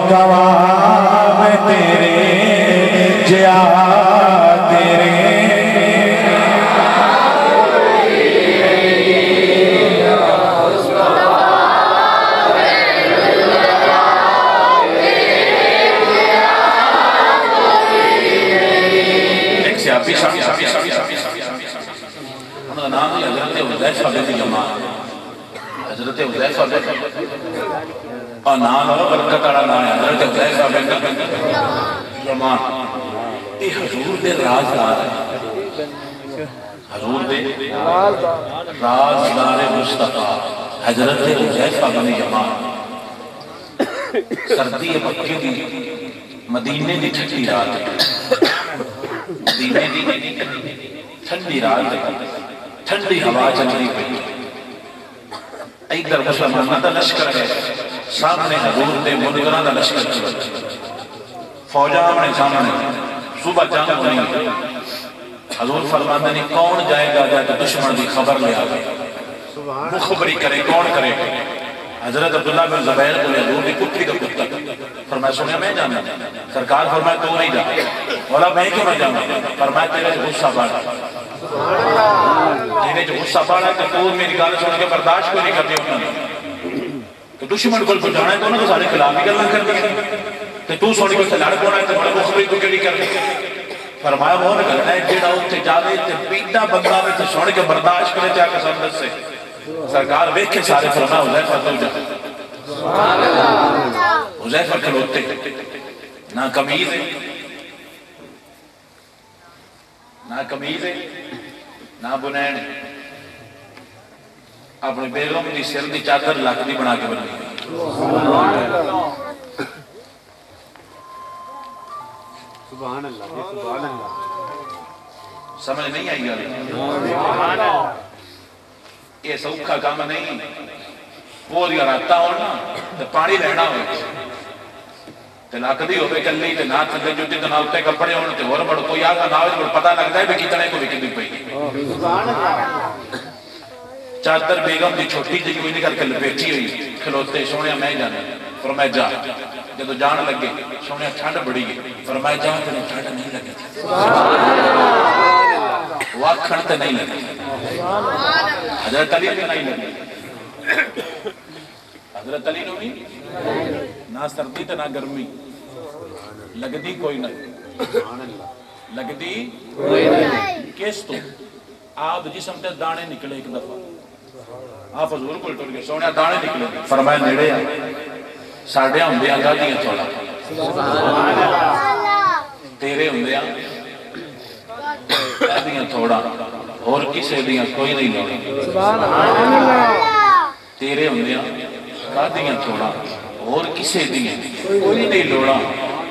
گواہ تیرے جیا تیرے حضرت حذیفہ بن اور نام ہے برکت والا نام ہے حضرت حذیفہ بن یمان یہ حضور دے رازدار ہے حضور دے رازدار مصطفیٰ حضرت حذیفہ بن یمان سردی مکہ دی مدینے دی ٹھنڈی رات مدینے دی ٹھنڈی رات ٹھنڈی ہوا چل رہی پئی ادھر مسلمانوں کا لشکر ہے سامنے حضور دے منکراں دا لشکر چل فوجاں اپنے سامنے صبح جنگ ہونی حضور فرماتے ہیں کون جائے گا جا کے دشمن دی خبر لے آگے مخبری کرے کون کرے حضرت عبداللہ بن زبیر کو حضور دی کتری کا کتا فرمایا سنیا میں جانا سرکار فرمایا تو نہیں جا بولا میں کیوں نہ جانا فرمایا تیرے جو غصہ بڑھا تیرے جو غصہ بڑھا کہ تو میری گال سن کے برداشت کو نہیں کرتے ہونا کہ دشمن کو جانا ہے تو انہوں نے سارے خلاف ہی گلنا کر دیا کہ تو سونی کو لڑ پونا ہے تو بڑا مخبری کو کیڑی کر دیا فرمایا وہ نے کرنا ہے جیڑا اتھے جاوے تے پیٹا بندہ میں تو سونے کے برداشت کرے چاہ قسم دس سے سرکار ویکھ کے سارے فرمایا حذیفہ تو جا حذیفہ کھلوتے نہ قمیض ہے نہ کمیز ہے نہ بنین اپنے بیگم دی سر دی چادر لکھ دی بنا کے بنائی سبحان اللہ سبحان اللہ سمجھ نہیں آئی گا یہ سوکھا کام نہیں وہ دیا رہتا ہونا تو پانی لینا ہوئے تو لکھ دی ہوئے گلی تو نہ تھلے جو جتنا ہوتے کپڑے ہونے تو اور بڑھ کوئی آگا نہ ہوئے پتہ لگتا ہے بھی کتنے کو وکی دی پئی چادر بیگم دی چھوٹی جی کوئی نہیں کر کے لپیٹی ہوئی کھلوتے سونے میں جانے فرمائے جا جب جان لگے سونے ٹھنڈ بڑی گئی فرمائے جا تیرے ٹھنڈ نہیں لگے واکھن تے نہیں لگے حضرت علی بھی نہیں لگے حضرت علی نو بھی نہ سردی تے نہ گرمی لگدی کوئی نہیں لگدی کس تو آپ جسم تے دانے نکلے ایک دفعہ آپ حضور کو ٹر گئے سونے دانے نکلے فرمائے نیڑے آ ساڑھے ہوں دیا گا دیا تھوڑا تیرے ہوں دیا دیا تھوڑا اور کسے دیا کوئی نہیں لوڑا تیرے ہوں دیا گا دیا تھوڑا اور کسے دیا کوئی نہیں لوڑا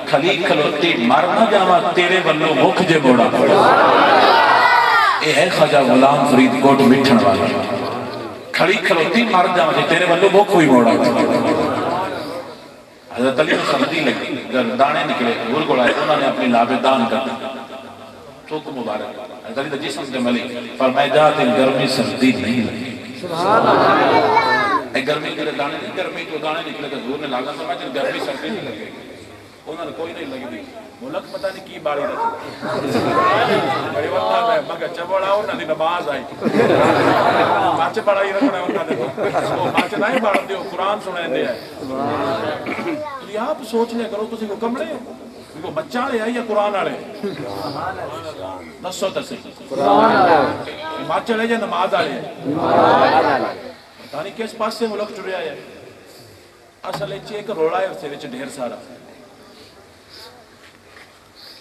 کھلی کھلوتی مرنا جاما تیرے بلو مکھ جے بوڑا اے ہے خواجہ غلام فرید کوٹ مٹھن والا کھڑی کھلوتی مر جاما تیرے بلو مکھ ہوئی موڑا حضرت علی سردی لگی دانے نکلے حضور کو لائے انہوں نے اپنی لابے دان کر دی تو کو مبارک حضرت علی جسم کے ملک فرمائے جاتے گرمی سردی نہیں لگی اے گرمی کے دانے نہیں گرمی کو دانے نکلے تو حضور نے لاغا فرمائے جن گرمی سردی نہیں لگے انہوں نے کوئی نہیں لگی دی ملک پتہ نہیں کی باری رکھا بڑی وقت ہے مگر چبڑا انہوں نے نماز آئی ماچ پڑھا ہی رکھنا انہوں نے وہ ماچ نہیں پڑھ دے قرآن سنیں دے ہے تو آپ سوچ لے کرو تسی کو کمڑے کو بچہ لے آئی یا قرآن آلے دسو تسی ماچ لے یا نماز آلے پتہ نہیں کس پاس سے ملک چڑے آئے اصل ایک روڑا ہے اسے وچ ڈھیر سارا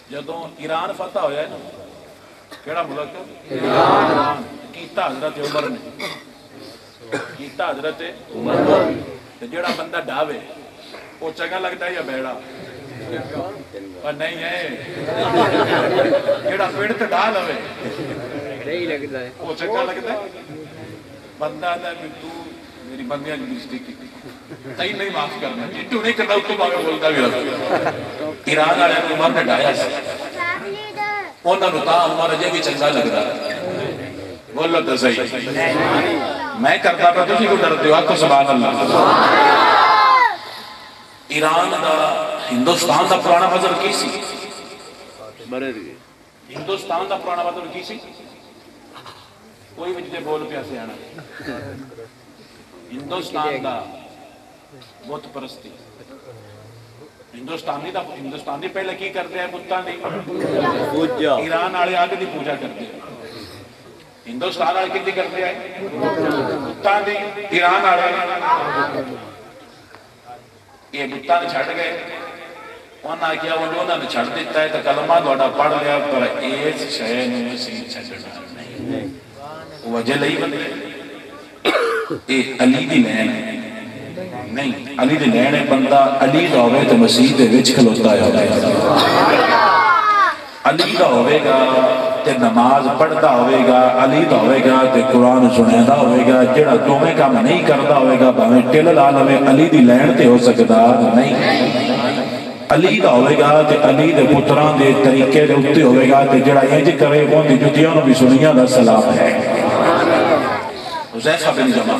جدوں ایران فتح ہویا ہے نا کیڑا ملک ایران کیتا حضرت عمر نے کیتا حضرت عمر نے جڑا بندہ ڈاوے وہ چنگا لگتا ہے یا بیڑا پر نہیں ہے جڑا پیڑ تے ڈال ہوئے نہیں لگتا ہے وہ چنگا لگتا ہے بندہ ہے کہ تو میری بندیاں کی بجتی کی تئی نہیں معاف کرنا جتو نہیں کرنا اس کو باقی بولتا بھی رہا ایران آنے عمر نے ڈایا سے انہوں نے کہا عمر اجے بھی چنگا لگ رہا بولو تو صحیح میں کرتا پر تجھے کو ڈرتے ہو آپ کو سبحان اللہ ایران دا ہندوستان دا پرانا وزر کی سی ہندوستان دا پرانا وزر کی سی کوئی وجہ بول پیا سے آنا ہندوستان دا بہت پرستی ہندوستانی پہلے کی کرتے ہیں بتاں دی ایران آلے آگے دی پوجا کرتے ہیں ہندوستان آلے کتنی کرتے ہیں بتاں دی ایران آلے یہ بتاں نے چھڑ گئے انہاں کیا انہوں نے چھڑ دیتا ہے تو کلمہ دوڑا پڑھ لیا پر ایس شہر میں سی چھڑنا نہیں وجہ لئی بندے اے علی دی لین نہیں علی دی لین بندہ علی دا ہوئے تو مسیح دے وچ کھلوتا ہے علی دا ہوئے گا تے نماز پڑھتا ہوئے گا علی دا ہوئے گا تے قرآن سنیدہ ہوئے گا جڑا دومیں کام نہیں کرتا ہوئے گا باہمیں ٹل العالم علی دی لین تے ہو سکتا نہیں علی دا ہوئے گا تے علی دے پتران دے طریقے دے اٹھتے ہوئے گا تے جڑا انج کرے وہ دی جتیاں نو بھی سنیاں دا سلام ہے حذیفہ بن جمع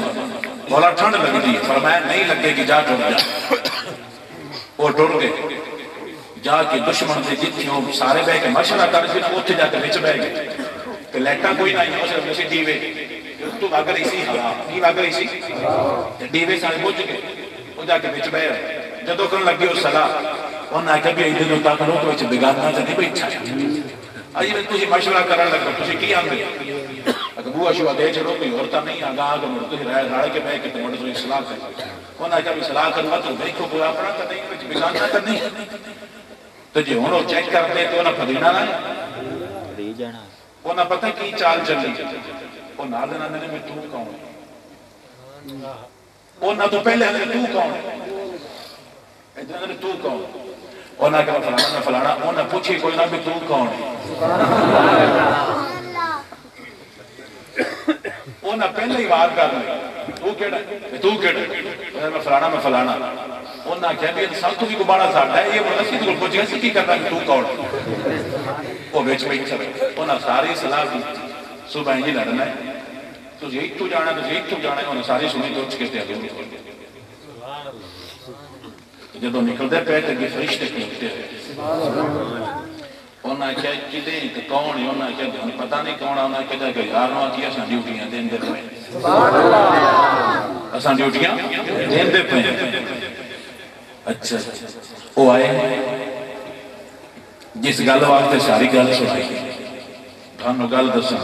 بولا ٹھنڈ لگ دی فرمایا نہیں لگے گی جا ٹر جا وہ ٹر گئے جا کے دشمن سے جتیوں سارے بے کے مشورہ کر سی نا اتھے جا کے بچ بے گئے کہ لیٹا کوئی نہیں ہو صرف اسی ڈیوے تو اگر اسی کی اگر اسی ڈیوے سارے بجھ گئے وہ جا کے بچ بے جدو کرن لگے وہ صلاح انہوں نے کہا بھی ایدھے جو تاکہ لوگ تو بگاڑنا چاہتے بیٹھا ہے آجی میں تجھے مشورہ کرنے لگا تجھے کی آنگے اگر بو اشوہ دے چھڑو کوئی عورتہ نہیں آگا آگا مڑ تجھے رائے کے بے کے تو مڑ تو اصلاح کر انہوں نے کہا بھی اصلاح کروا تو دیکھو برا پڑا تو نہیں بگاڑنا تو نہیں تو جی انہوں چیک کر دے تو انہوں پھدینا نہ انہاں پتہ کی چال چلی وہ نال دے نے میں تو کون انہاں تو پہلے نے تو کون ادھر نے تو کون انہاں کہ فلانا انہاں پوچھی کوئی نہ بھی تو کون انہاں پہلے ہی بات کر لی تو کیڑا میں فلانا انہاں کہا بھی سب تو بھی گبانا ساڑھا ہے یہ بڑا سی تو پوچھ گیا سی کی کرتا کہ تو کون وہ بیچ میں چلے انہاں ساری صلاح دی صبح ہی لڑنا ہے تو یہی تو جانا ہے انہاں ساری سنی تو چکے تھے جدو نکلتے پہ کہ فرشتے کھلتے ہیں انہاں کیا کدیں کہ کون ہے انہاں کیا پتہ نہیں کون ہے انہاں کہا کہ یار نوہاں کیا اساں ڈیوٹیاں دیں دے پہ اساں ڈیوٹیاں دیں دے پہ اچھا وہ آئے جس گل واسطے ساری گل سنائی تھانوں گل دساں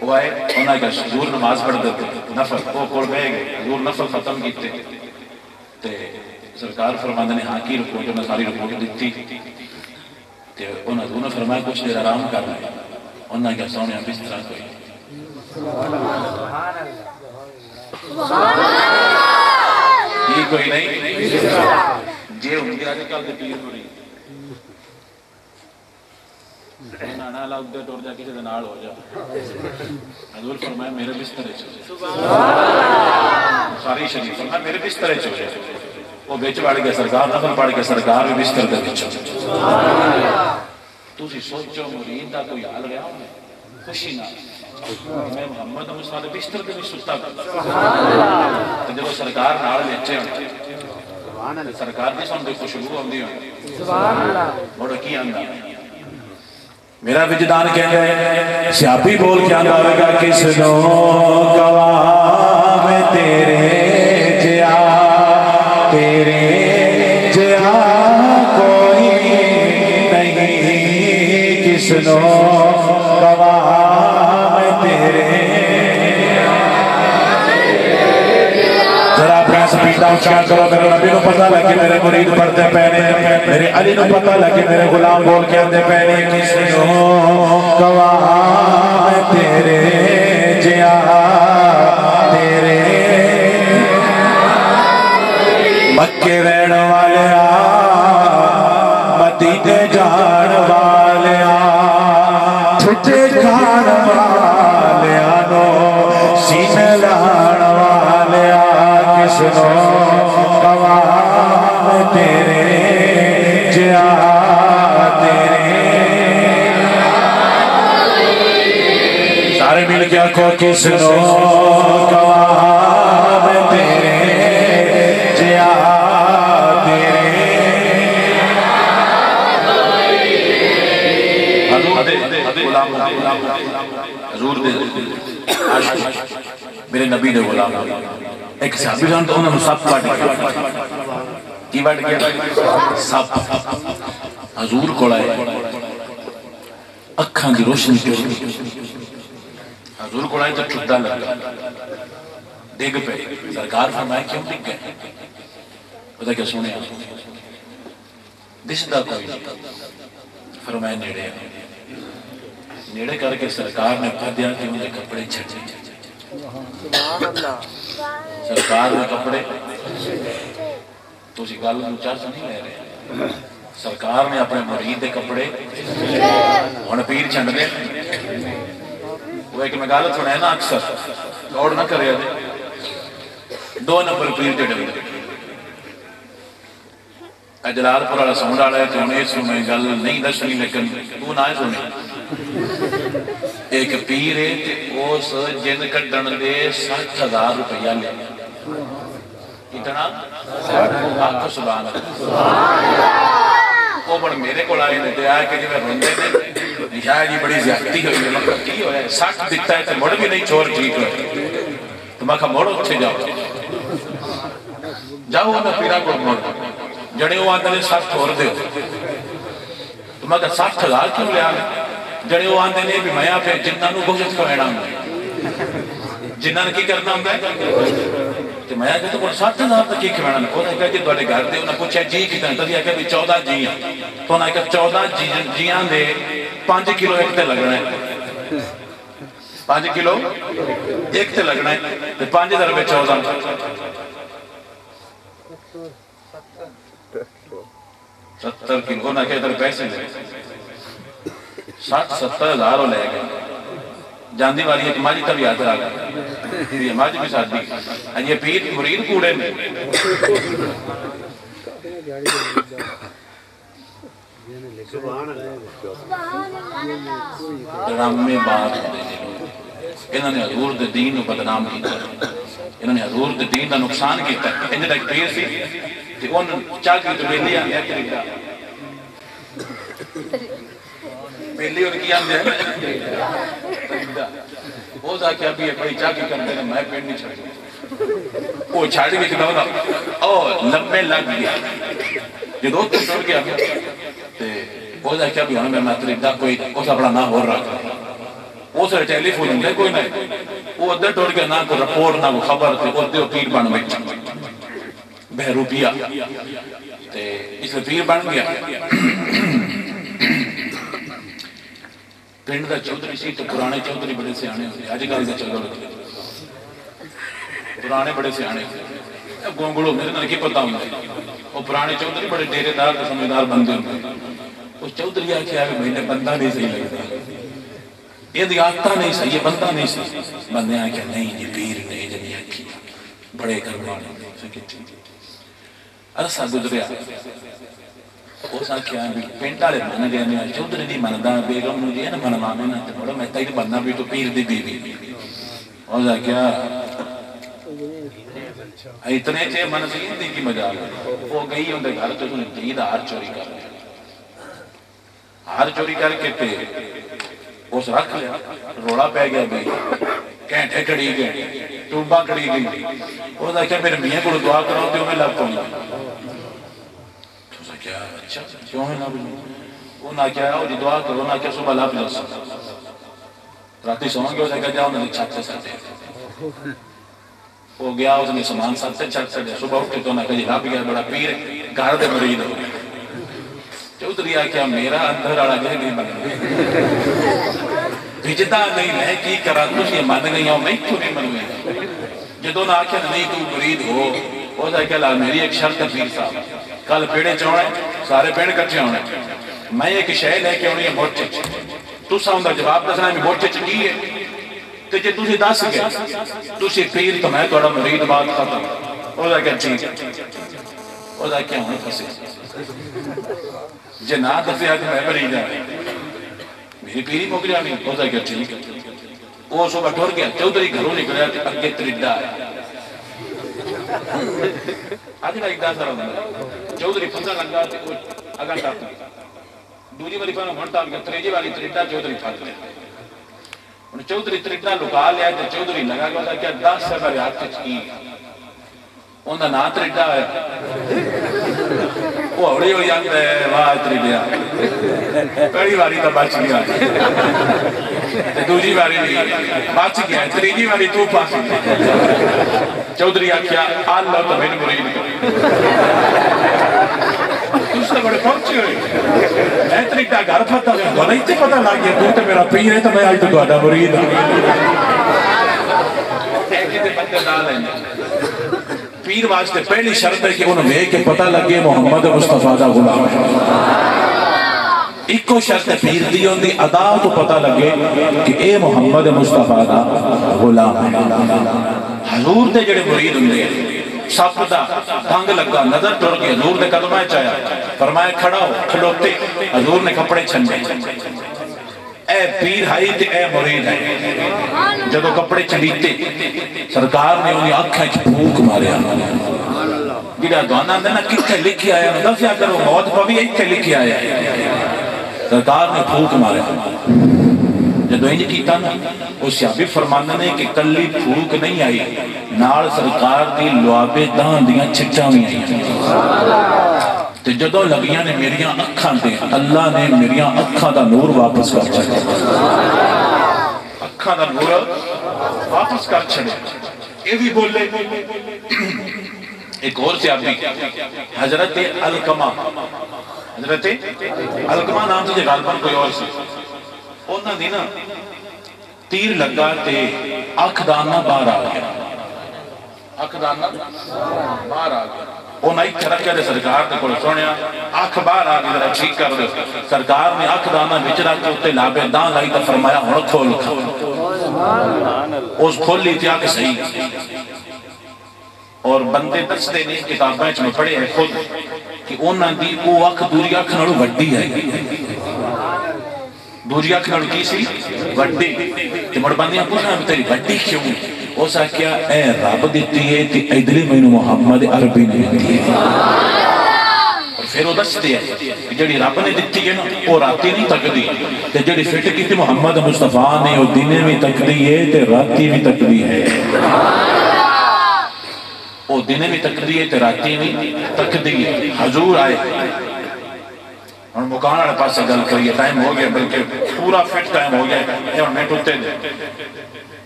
وہ آئے انہاں کیا حضور نماز پڑھ دیتے نفل وہ کول بہ گئے حضور نفل ختم کیتے تے سرکار فرماندے نے ہاں کی رپورٹ میں ساری رپورٹ دیتی تے انہوں نے فرمایا کچھ دیر آرام کر لیں انہوں نے کہا سونے ہم بستر کوئی یہ کوئی نہیں جے ان کے آجے کل دے پیر ہو رہی نانا لاؤ دے ٹور جا کسی دے نال ہو جا حضور فرمایا میرے بستر چلے ساری شریف فرمایا میرے بستر چلے وہ بیچ پڑھ گیا سرکار نفل پڑھ گیا سرکار بھی بستر دے بیچ تو اسی سوچو مرید دا کوئی حال گیا ہوں خوشی نہ میں محمد مصطفیٰ بستر دے بھی ستا تو جب سرکار نال بیچے ہوں سرکار بھی سن دے خوشبو ہوں دی ہوں بڑا کی آندہ میرا وجدان کہنے سیاپی بول کے آندہ لگا کس نو گواہ میں تیرے جیا تیرے جہاں کوئی نہیں کس نو گواہ میں تیرے ذرا اپنا سپیٹا اچھا کرو میرے نبی نو پتہ لگے میرے مرید پڑھتے پہنے میرے علی نو پتہ لگے میرے غلام بول کے آندے پہنے کس نو گواہ میں تیرے جہاں تیرے مکے رہن والے مدینے جان والے چھٹے کھان والے نو سینے لان والے کس نو گواہ تیرے جیا تیرے سارے مل کے آنکھوں کس نو گواہ تیرے جیا حضور دے میرے نبی دے غلام ایک صحابی جان تو انہوں نے سب پاٹ گیا کی پاٹ گیا سب حضور کو لائے اکھاں دی روشنی ٹر حضور کو لائے تو چھٹا لگا دیکھ پہ سرکار فرمائے کیوں ٹک گئے پتہ کیا سونے دس دا کوئی فرمائے نیڑے نیڑے کر کے سرکار نے پھا دیا کہ انہیں کپڑے چھٹے سرکار نے کپڑے تو اسی گال میں چار سے نہیں لے رہے سرکار نے اپنے مرید دے کپڑے انہیں پیر چھنڈ دے وہ ایک مگالت سنے نا اکثر لوڑ نہ کرے دے 2 نمبر پیر دے ڈھلے جلال پور والا سمجھ رہا ہے تو انہیں اس میں گل نہیں دسنی لیکن تو نہ سنے ایک پیر ہے اس جن کٹن دے 60,000 روپیہ لے کتنا؟ آنکھ سبحان اللہ وہ بڑھ میرے کو لائے دے آئے کہ جب رندے دے شاید یہ بڑی زیادتی ہوئی ہے مکہ کی ہوئے 60 دکھتا ہے تو مڑ بھی نہیں چور ٹھیک ہوئے تو مکہ مڑ اچھے جاؤ جاؤ انہا پیرا کو مڑ جڑے وہ آندھے 60 ہور دے تو مکہ 60,000 کیوں لے آنے جڑے وہ آندھے نے بھی میاں پہ جنہاں نو گوشت کو ایڑا ہوں جنہاں نے کی کرنا ہوں کہ میاں کہتے ہیں 60,000 تک کی کھوڑا ہوں انہوں نے کہا جی دوڑے گھر دے انہوں نے پوچھا جی کتنا ہے تو یہ کہا بھی 14 جی ہیں تو انہوں نے کہا 14 جیاں دے 5 کلو ایک تے لگ رہے ہیں 5 کلو ایک تے لگنا ہے 5 ضرب 14 70 کلو نہ کہ ادھر پیسے لے 60-70 ہزار ہو لے گئے جاندی والی ایک ماجی تب یاد رہا گیا یہ ماجی بھی ساتھ دی یہ پیر مرید کوڑے میں ڈرامے بات انہوں نے حضور دے دین کو بدنام کیتا انہوں نے حضور دے دین کا نقصان کیتا انہوں نے ایک پیر سی کہ انہوں نے چاہ کی تو بیلی آنے بیلی انہوں کی آنے وہ جا کے ابھی بڑی چاہ کی کرتے ہیں میں پیڑ نہیں چھڑ وہ چھاڑ گئی کہ نوڑا لمبے لگ گیا یہ دو تو چھوڑ گیا وہ جا کے ابھی ہمیں میں تریدہ کوئی اسا بڑا نہ ہو رہا وہ سر ٹیلی فون ہوں کوئی نہیں وہ ادھر ٹوڑ گیا نہ کوئی رپورٹ نہ کوئی خبر تھی وہ دیو پیر بن بیٹھا بہروپیہ اس لئے پیر بن گیا پنڈ دا چودری سی تو پرانے چودری بڑے سے آنے ہوتے آج کل دا چودری پرانے بڑے سے آنے ہوتے گونگڑو میرے نہ کی پتا ہوں وہ پرانے چودری بڑے ڈیرے دار تو سمجھدار بندے ہوتے اس چودری آکے آگے مہینے بندہ نہیں صحیح لگتا یہ دیاتہ نہیں صحیح یہ بندہ نہیں صحیح بندے آکے نہیں یہ پیر نہیں جنی آکھی بڑے کروانے عرصہ گزریا وہ سا کیا بھی پینٹالے مانا گیا میں چودری نہیں ماندہ بیگم مجھے نا منوانے نا بڑا میں تاید بندہ بھی تو پیر دی بی اور سا کیا اتنے چھے منزین دی کی مجال وہ گئی ہوں دے گھر تو انہیں دید ہار چوری کر لیا ہار چوری کر کے تے اس رکھ لیا روڑا پہ گیا بھی کینٹے کڑی گئے ٹوبا کڑی گئی وہ سا کیا میرے میاں کو دعا کراؤں دیو میں لگ پہنگا کیا اچھا کیوں ہے نابی وہ نہ کیا ہے وہ دعا کرو نہ کیا صبح لاپ جا سکتا راتی سوان گیا اسے کہا جاؤ انہیں چھت سے ساتھ وہ گیا اس نے سامان ساتھ سے چھت سے صبح اٹھے تو نہ کہا لاپ گیا بڑا پیر گھر دے مرید ہو گیا چودری آکیا میرا اندر آڑا گئے نہیں بن گئے بھجتا نہیں میں کی کرا تجھ یہ مان گئی ہوں میں تو نہیں منوے جدو نہ آکیا نہیں تو مرید ہو وہ جائے کہ اللہ میری ایک شرط ہے پیر صاحب کل پیڑے چوڑے سارے پیڑ کٹھے ہونے میں ایک شہر لے کے ہونے یہ موٹے تو ساؤں دا جواب دسنا ہے موٹے چکی ہے تو جے تُسی دس گئے تُسی پیر تو میں توڑا مرید بات ختم وہ جائے کہ ٹھیک وہ جائے کہ ہونے پھسے جے نہ دفعہ کہ میں مرید ہے میری پیری موک جانی وہ جائے کہ ٹھیک وہ صبح ٹھوڑ گیا چودری گھروں نکلیا کہ اگے تریڈا ہے آج کا ایک داسا رہا ہے چودری پھنسا لگا اگا ٹاپ دوجی والی پھنسا مونٹا گیا تریجی والی تریڈا چودری پھنس لیا انہیں چودری تریڈا لکا لیا تو چودری لگا گیا تھا کیا 10 سے بڑے ہاتھ چکی انہا نا تریڈا ہے وہ اوڑی ہوئی آنگا ہے واہ تریڈیا پہلی باری تا بچ گیا دوجی باری نہیں بچ گیا تریجی باری تو پاس چودری آکیا اللہ تو میں مرید تُس سے بڑے پہنچے ہوئے میں تریڈا گھر پھتا ہوں تو نہیں تے پتا لگیا تو میرا پیر ہے تو میں آئی تو دوڑا مرید ایک تے بندے ڈال ہیں پیر واسطے پہلی شرط ہے کہ انہوں نے کہ پتہ لگے محمد مصطفیٰ دا غلام ہے ایک کو شرط پیر دی ہوندی ادا تو پتہ لگے کہ اے محمد مصطفیٰ دا غلام ہے حضور دے جڑے مرید ہوندے ہیں سب دا تنگ لگا نظر ٹر کے حضور دے قدمہ چاہیا فرمایا کھڑا ہو کھلوتے حضور نے کپڑے چھنڈے اے پیر ہائی تے اے مرید ہے جدو کپڑے چلیتے سرکار نے انہیں آنکھیں پھوک ماریا گیڑا دوانا اندھے نا کتھے لکھی آیا دفعہ کرو موت پاوی ایتھے لکھی آیا سرکار نے پھوک ماریا جدو انج کیتا نا اس شابی فرمانا نے کہ کلی پھوک نہیں آئی نال سرکار دی لعابے دان دیاں چھٹا ہوئی آئی تو جدو لگیاں نے میریاں اکھاں دے اللہ نے میریاں اکھاں دا نور واپس کر چھڑے اکھاں دا نور واپس کر چھڑے یہ بھی بولے ایک اور صحابی حضرت علقمہ حضرت علقمہ نام سے غالباً کوئی اور سی انہاں دی نا تیر لگا تے اکھ دانا باہر آ گیا، اکھ دانا باہر آ گیا، وہ نہیں رکھے دے سرکار دے کوئی سنیا اکھ باہر آ گیا ذرا ٹھیک کر دے، سرکار نے اکھ دانا وچ رکھ کے اتے لابے دان لائی تو فرمایا ہن کھول اس کھولی تھی آکھ صحیح۔ اور بندے دستے نہیں کتابیں میں پڑھے ہیں خود کہ انہاں دی وہ اکھ دوری اکھ نالوں وڈی ہے، دوری اکھ نالوں کی سی وڈی، تے مڑ بندیاں پوچھنا تیری وڈی کیوں؟ اس نے کیا اے رب دیتی ہے تے ادھری مینوں محمد عربی نے دیتی ہے، اور پھر وہ دستے ہیں کہ جڑی رب نے دیتی ہے نا وہ راتی نہیں تکدی، تے جڑی فٹ کی محمد مصطفیٰ نے وہ دنے بھی تکدی ہے تے راتی بھی تکدی ہے، وہ دنے بھی تکدی ہے تے راتی بھی تکدی ہے۔ حضور آئے اور مکان والے پاس سے گل کریے، ٹائم ہو گیا بلکہ پورا فٹ ٹائم ہو گیا ہے اور میں ٹوٹے دے۔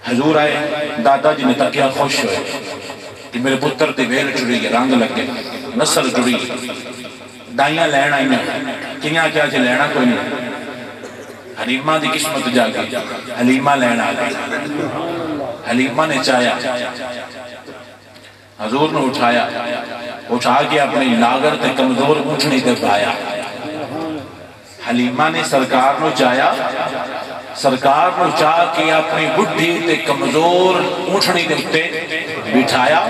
حضور آئے، دادا جی نے تکیا خوش ہوئے کہ میرے پتر دی ویل چڑی ہے، رنگ لگے، نسل چڑی، دائیاں لین آئی ہیں، کیاں کیا جی لینا کوئی نہیں، حلیمہ دی قسمت جا گئی، حلیمہ لین آ گئی، حلیمہ نے چاہیا، حضور نے اٹھایا، اٹھا کے اپنی لاغر تے کمزور اٹھنی تے پایا، حلیمہ نے سرکار نو چاہیا، سرکار نو چاہ کے اپنی بڑھی تے کمزور اٹھنی دے اتے بٹھایا،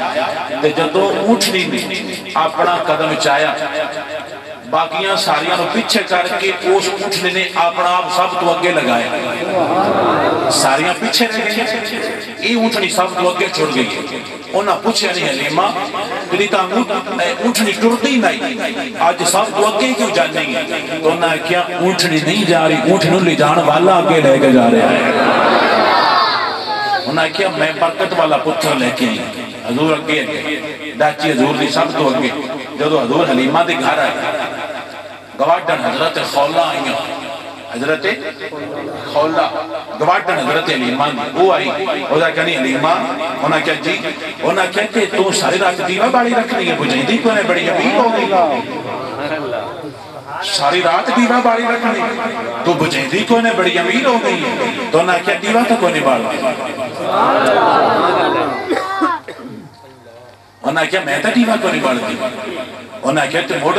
تے جدو اٹھنی نے اپنا قدم چاہیا، باقیاں ساریاں نو پیچھے کر کے اس اٹھنے نے اپنا آپ سب تو اگے لگایا، ساریاں پیچھے رہ گئی، یہ اٹھنی سب تو اگے چھوڑ گئی، انہاں پوچھے نہیں حلیمہ کلیتا اٹھنی ٹرتی نہیں، آج سب تو اگے کیوں جانی ہے؟ تو انہاں کیا اٹھنی نہیں جا رہی، اٹھنوں لے جان والا اگے لے کے جا رہا ہے، انہاں کیا میں برکت والا پتر لے کے آئی، حضور اگے ڈاچی حضور دی سب تو اگے، جدو حضور حلیمہ دے گھر آئے، گواڈن حضرت خولہ آئیاں، حضرت خولہ گواڈن حضرت حلیمہ دی وہ آئی، اوہ کہنی حلیمہ، انہاں کیا جی، انہاں کہتے تو سارے رات دیوہ باڑی رکھنی ہے، بجھیدی کو نے بڑی امیر ہو گئی، ساری رات دیوہ باڑی رکھنی تو بجھیدی کو نے بڑی امیر ہو گئی، تو انہاں کیا دیوہ تک کو نہیں باڑ انہاں کیا میں تا دیوہ کو نہیں باڑ دی، انہاں کیا تے موڑ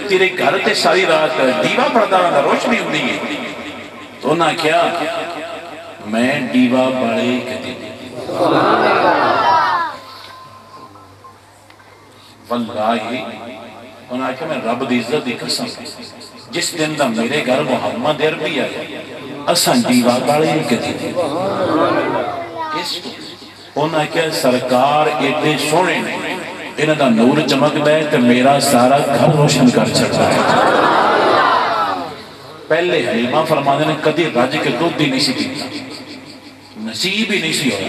تیرے گھر تے ساری رات دیوہ پڑھتا رہا روشنی ہوندی ہے، تو انہاں کیا میں دیوہ باڑے کہتی واللہ، انہاں کیا میں رب دی عزت دی قسم جس دن دا میرے گھر محمد عربی آئے اساں دیوہ باڑے کہتی کس کو؟ انہاں کیا سرکار ایڈے سونے نے انہاں دا نور چمک دے تو میرا سارا گھر روشن کر چھڑتا ہے۔ پہلے حلیمہ فرمانے نے کدی راج کے دودھ ہی نہیں سی پیتا، نصیب ہی نہیں سی ہوئی،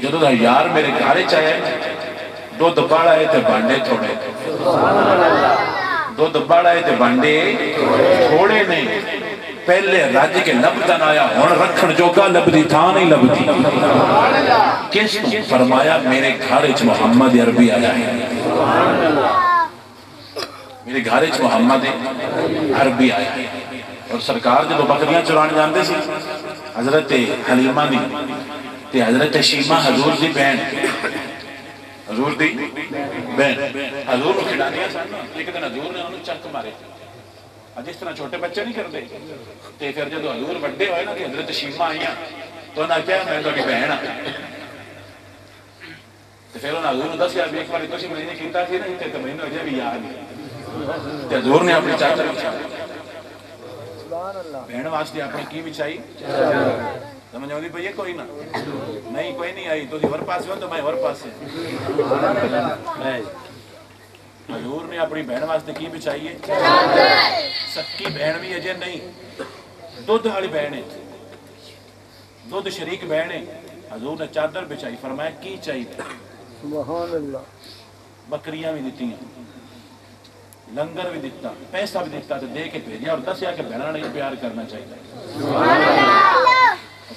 جدو دا یار میرے گھارے چاہے دودھ بڑا ہے تے بانڈے تھوڑے، دودھ بڑا ہے تے بانڈے تھوڑے نہیں، پہلے راج کے لب تنایا ہون رکھن جوگا لب دی تھا نہیں لب دی، کس کو؟ فرمایا میرے گھارج محمد عربی آیا ہے، میرے گھارج محمد عربی آیا ہے، اور سرکار جب بکریاں چران جاندے سی حضرت حلیمہ دی تے حضرت شیمہ حضور دی بہن، حضور دی بہن حضور کو کھڑانیاں سن، لیکن حضور نے انہوں چک مارے، جس طرح چھوٹے بچے نہیں کرتے، تے پھر جب حضور بڑے ہوئے نا کہ حضرت شیمہ آئیاں تو انہاں کیا میں تو بہن پھر انہاں حضور دس یا ایک بار کچھ مہینے کیتا تھی نا تے مہینے ہو جائے بھی یاد نہیں، تے حضور نے اپنی چادر بچھائی، بہن واسطے اپنی کی بچھائی، سمجھ آؤں دی پہ یہ کوئی نہ نہیں کوئی نہیں آئی تو دی ور پاس ہو تو میں ور پاس ہے، حضور نے اپنی بہن واسطے کی بچھائی ہے، سکی بہن بھی اجے نہیں، دودھ والی بہن ہے، دودھ شریک بہن ہے، حضور نے چادر بچھائی، فرمایا کی چاہیے، سبحان اللہ، بکریاں بھی دیتی ہیں، لنگر بھی دیتا، پیسہ بھی دیتا تو دے کے بھیجیا، اور دسیا کہ بہنہ نہیں پیار کرنا چاہیے،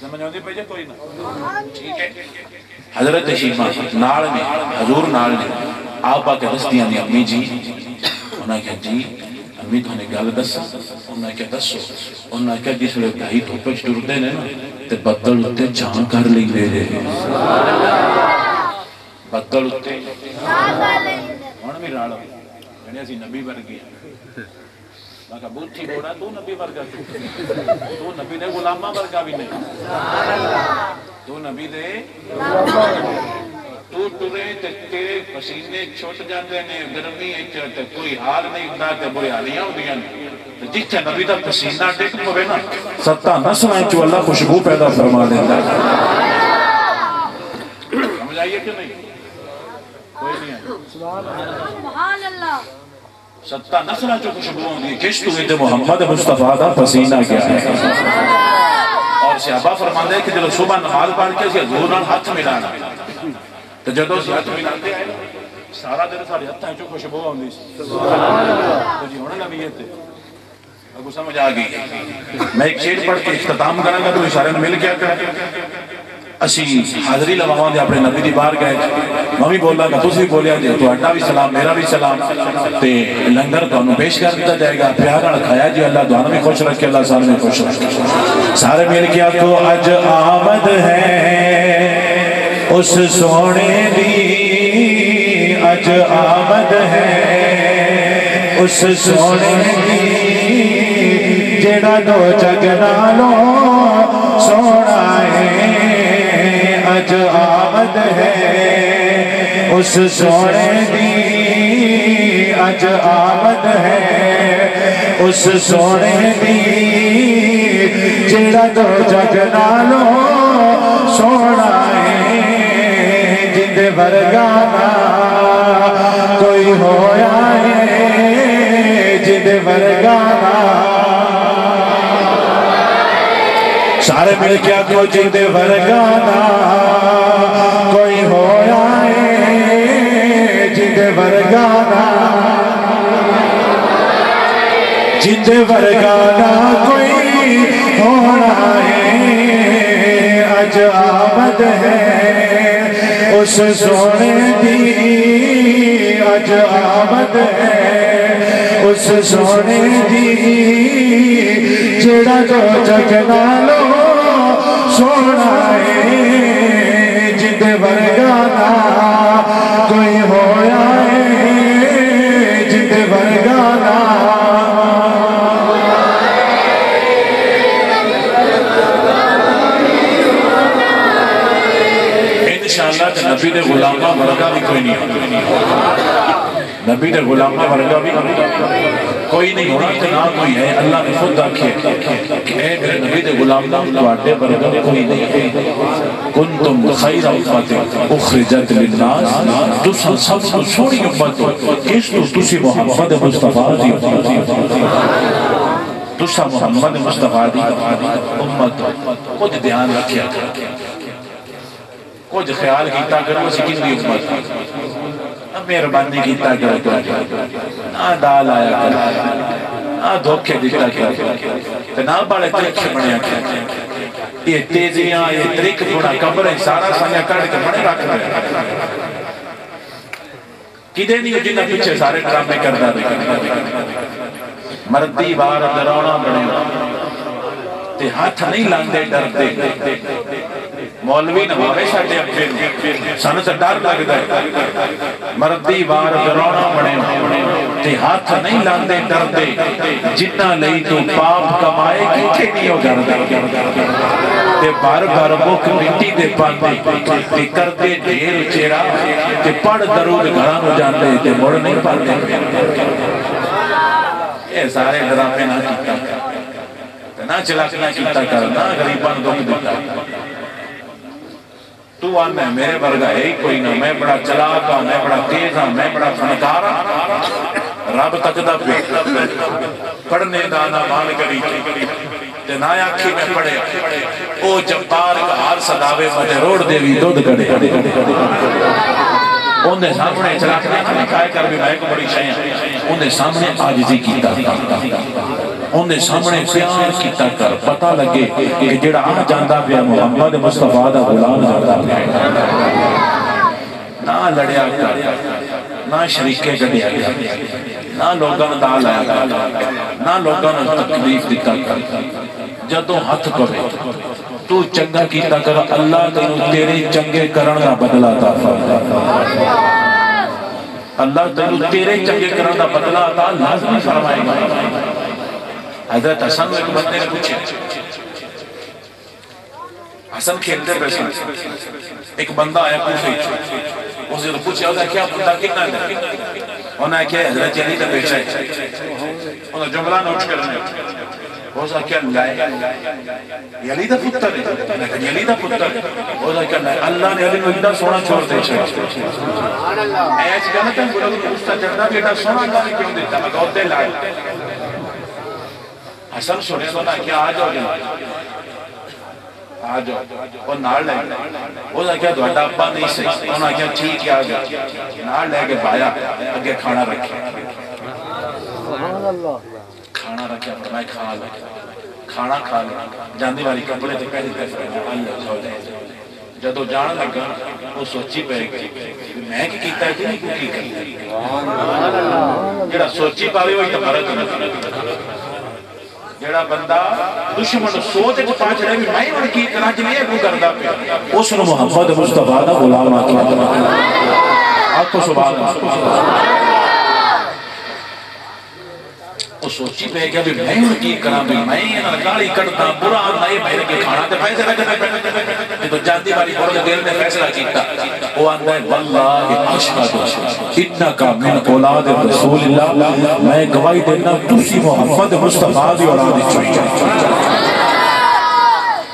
سمجھ آؤں دی پہ کوئی نہ، ٹھیک ہے۔ حضرت شیمہ نال میں حضور نال میں آپا کے دستیاں دی امی جی، انہاں کہا جی امی تو نے گل دسا، انہاں کہا دسو، انہاں کہا جس لئے بھائی دھوپے چھٹردے نے نا تے بدل اتے چھان کر لیں دے بدل اتے ہون بھی راڑو یعنی اسی نبی ورگی میں کہا بوٹھی بوڑا تو نبی ورگا تو نبی دے غلامہ ورگا بھی نہیں تو نبی دے تو ٹرے تے تیرے پسینے چھوٹ جاندے نے گرمی تے کوئی حال نہیں ہوندا تے بری حالیاں ہوندیاں جتھے نبی دا پسینہ ڈگ پوے نا ستاں نسلاں چوں اللہ خوشبو پیدا فرما دیندا سمجھ آئیے کہ نہیں کوئی نہیں آئی سبحان اللہ ستاں نسلاں چوں خوشبو ہوندی ہے کس تو تے محمد مصطفیٰ دا پسینہ کیا ہے اور صحابہ فرماندے کہ جب صبح نماز پڑھ کے حضور نال ہاتھ ملانا تو جدو سے ہاتھ ملاتے آئے سارا دن سارے ہاتھ ہیں جو خوشبو ہوندی تو جی ہونے نبی تے اب سمجھ آ گئی میں ایک شعر پڑھ کے اختتام کروں گا تو اشارے میں مل گیا کر اسی حاضری لواواں دے اپنے نبی دی بار گئے میں بھی بولا گا تسی بولیا جی تو اڈا بھی سلام میرا بھی سلام تے لنگر تانوں پیش کر دیا جائے گا پیار نال کھایا جی اللہ دعا میں خوش رکھے اللہ سارے میں خوش رکھے سارے مل کے تو اج آمد ہے اس سونے دی اج آمد ہے اس سونے دی جڑا دو جگ نالوں سونا ہے اج آمد ہے اس سونے دی اج آمد ہے اس سونے دی جڑا دو جگ نالوں سونا ہے جند ورگانا کوئی ہویا ہے جند ورگانا سارے مل کیا کو جند ورگانا کوئی ہویا ہے جند ورگانا جند ورگانا کوئی ہونا ہے اج آمد ہے اس سونے دی اج آمد ہے اس سونے دی جڑا جو جگ نالوں سونا ہے جند ورگانا کوئی ہویا ہے جند ورگانا انشاءاللہ نبی دے غلامہ ورگا بھی کوئی نہیں نبی دے غلامہ ورگا بھی کوئی نہیں ہونا کہ نہ کوئی ہے اللہ نے خود آکھے کہ اے میرے نبی دے غلامہ واٹے ورگا کوئی نہیں کنتم خیر امت اخرجت للناس تسا سب کو سوڑی امت کس تو تسی محمد مصطفیٰ دی تسا محمد مصطفیٰ دی امت کچھ دھیان رکھیا کچھ خیال کیتا کرو اسی کن دی امت مہربانی کیتا کرو نہ ڈال آیا کرو نہ دھوکے دیتا کرو نہ بڑے ترکے بڑھیا کرو یہ تیزیاں یہ ترک تھوڑا کمرے سارا سانیہ کڑ کے بڑے رکھ رہے کدے نہیں جنہ پیچھے سارے ڈرامے کردہ رہے مردی بار درونا بڑے تے ہاتھ نہیں لاندے ڈر دے مولوی نوابے ساٹے اپنے سانو سے ڈر لگتا ہے مردی بار درونا بڑے تے ہاتھ نہیں لاندے ڈر دے جنہ لئی تو پاپ کمائے کتھے نہیں ہو گر دے تے بار بار بک مٹی دے پاندے تے کر دے ڈھیر چیرا تے پڑھ درود گھران ہو جاندے تے مڑ نہیں پاندے یہ سارے ڈرامے نہ کیتا نہ چلاکیاں کیتا کر نہ غریبان دکھ دیتا تو آنا ہے میرے ورگا ہے کوئی نہ میں بڑا چلاک ہوں میں بڑا تیز ہوں میں بڑا فنکار ہوں رب تک دا پڑھنے دانا مان کری تے نہ آنکھی میں پڑھے او جبار کا ہار صداوے مجھے روڑ دے بھی دودھ کڑے انہیں سامنے چلاکیاں نکائے کر بھی میں کو بڑی شایاں انہیں سامنے آجزی کیتا انہیں سامنے پیار کیتا کر پتہ لگے کہ جڑا آ جاندہ پیا محمد مصطفیٰ دا غلام جاندہ پیا نہ لڑیا کر نہ شریکے گڑیا کر نہ لوگاں دال آیا کر نہ لوگاں تکلیف دیتا کر جدوں ہاتھ پڑے تو چنگا کیتا کر اللہ تینوں تیرے چنگے کرن دا بدلہ عطا فرمائے اللہ تینوں تیرے چنگے کرن دا بدلہ عطا لازمی فرمائے گا حضرت حسن کو ایک بندے نے پوچھے حسن کھیلتے پیسے ایک بندہ آیا کوفے اس نے پوچھا ہوتا کیا بندہ کتنا ہے انہوں نے کیا حضرت علی کا بیچا ہے انہوں نے جملہ نوٹ کرنے وہ سا کیا لائے علی دا پتر ہے لیکن علی دا پتر ہے وہ سا کیا لائے اللہ نے علی کو اتنا سونا چھوڑ دے ایس کہنا تھا بڑا دوستا چڑھنا بیٹا سونا اللہ نے کیوں دیتا میں کہتے لائے حسن سنے سونا کیا آ جاؤ آ جاؤ وہ نار لے وہ سا کیا دوڑا ابا نہیں سہی انہوں نے کیا ٹھیک ہے آ جاؤ نار لے کے بایا اگے کھانا رکھے کھانا رکھیا فرمائے کھا لے کھانا کھا لے جاندی والی کپڑے تے پہلی تے اللہ چھوڑ دے جدو جان لگا وہ سوچی پہ گئی میں کی کیتا ہے کہ نہیں کو کی کرتا جڑا سوچی پاوے وہی تمہارا کرتا جڑا بندہ دشمن سوچ کے پاچ رہے بھی میں ان کی کرا جلیے کو کردا پہ اس نے محمد مصطفیٰ دا غلام آکیا آپ کو سبحان اللہ وہ سوچی پہ گیا بھی میں ان کی کرا بھی میں انہاں گاڑی کٹتا برا نئے بہن کے کھانا تے پیسے لگنے تو جاندی والی بڑھ دیر نے فیصلہ کیتا وہ آندہ ہے واللہ اشہد انکا من اولاد رسول اللہ میں گواہی دینا تسی محمد مصطفیٰ دی اولاد چاہیے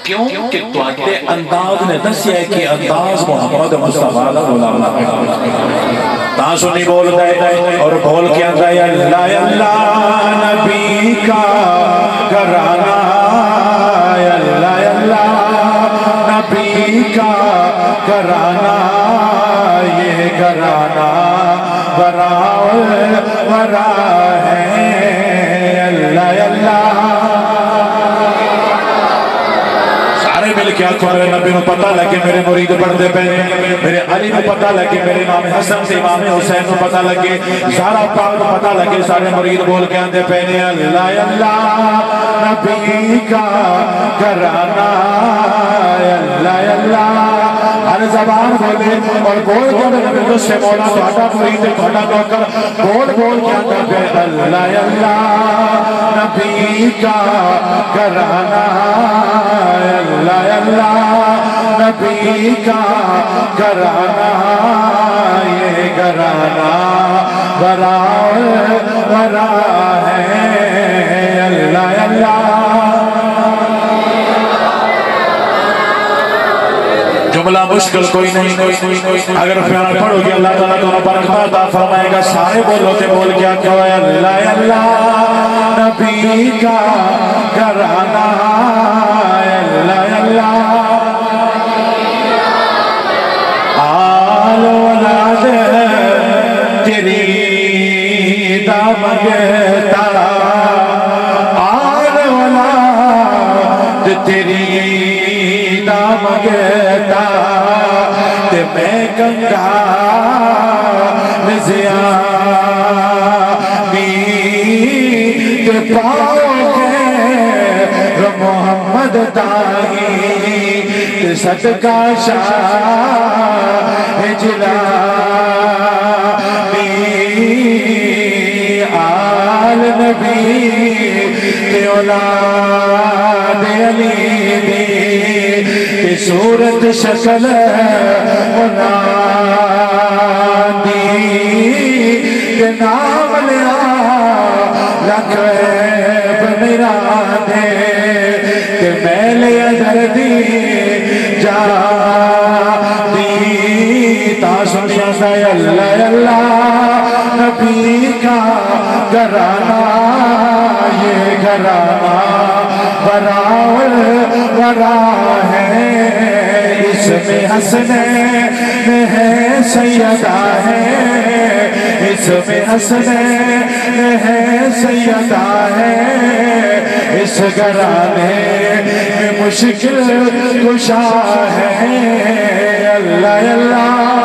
کیوں کہ تو آتے انداز نے دسیا ہے کہ انداز محمد مصطفیٰ دا غلام تاسو نہیں بول دے اور بول کے آتا ہے اللہ اللہ نبی کا گھرانہ اللہ اللہ نبی کا گھرانہ یہ گھرانہ ورا ہے اللہ اللہ مل کے آنکھوں میرے نبی میں پتہ لگے میرے مرید پڑھتے پہنے میرے علی میں پتہ لگے میرے امام حسن سے امام حسین میں پتہ لگے زہرا پاک میں پتہ لگے سارے مرید بول کے آندے پہنے اللہ اللہ نبی کا گھرانہ اللہ اللہ ہر زبان بولے اور بول کے نبی تو سے مولا تو آٹا مرید کھوٹا نوکر بول کے آندے پہنے اللہ اللہ نبی کا گھرانہ اللہ اللہ نبی کا گھرانہ یہ گھرانہ ورا ہے اللہ اللہ جملہ مشکل کوئی نہیں اگر پیار پڑھو گے اللہ تعالیٰ دونوں برکت عطا فرمائے گا سارے بولو تے بول کیا کہو اللہ اللہ نبی کا گھرانہ اللہ اللہ آل اولاد تیری دامگتا آل اولاد تیری دامگتا تے میں گنگا نزیانی تے پاؤ گے محمد تاہی تے صدقہ شاہ جلانی آل نبی تے اولاد علی دی تے صورت شکل منادی تے نام لیا لکھ میرا دے کہ میں لے دردی جا دی تاسو شاہ اللہ اللہ نبی کا گھرانہ یہ گھرانہ ورا ہے اس میں حسنین ہے سیدہ ہے اس میں حسنین ہے سیدہ ہے اس گھرانے میں مشکل کشا ہے اللہ اللہ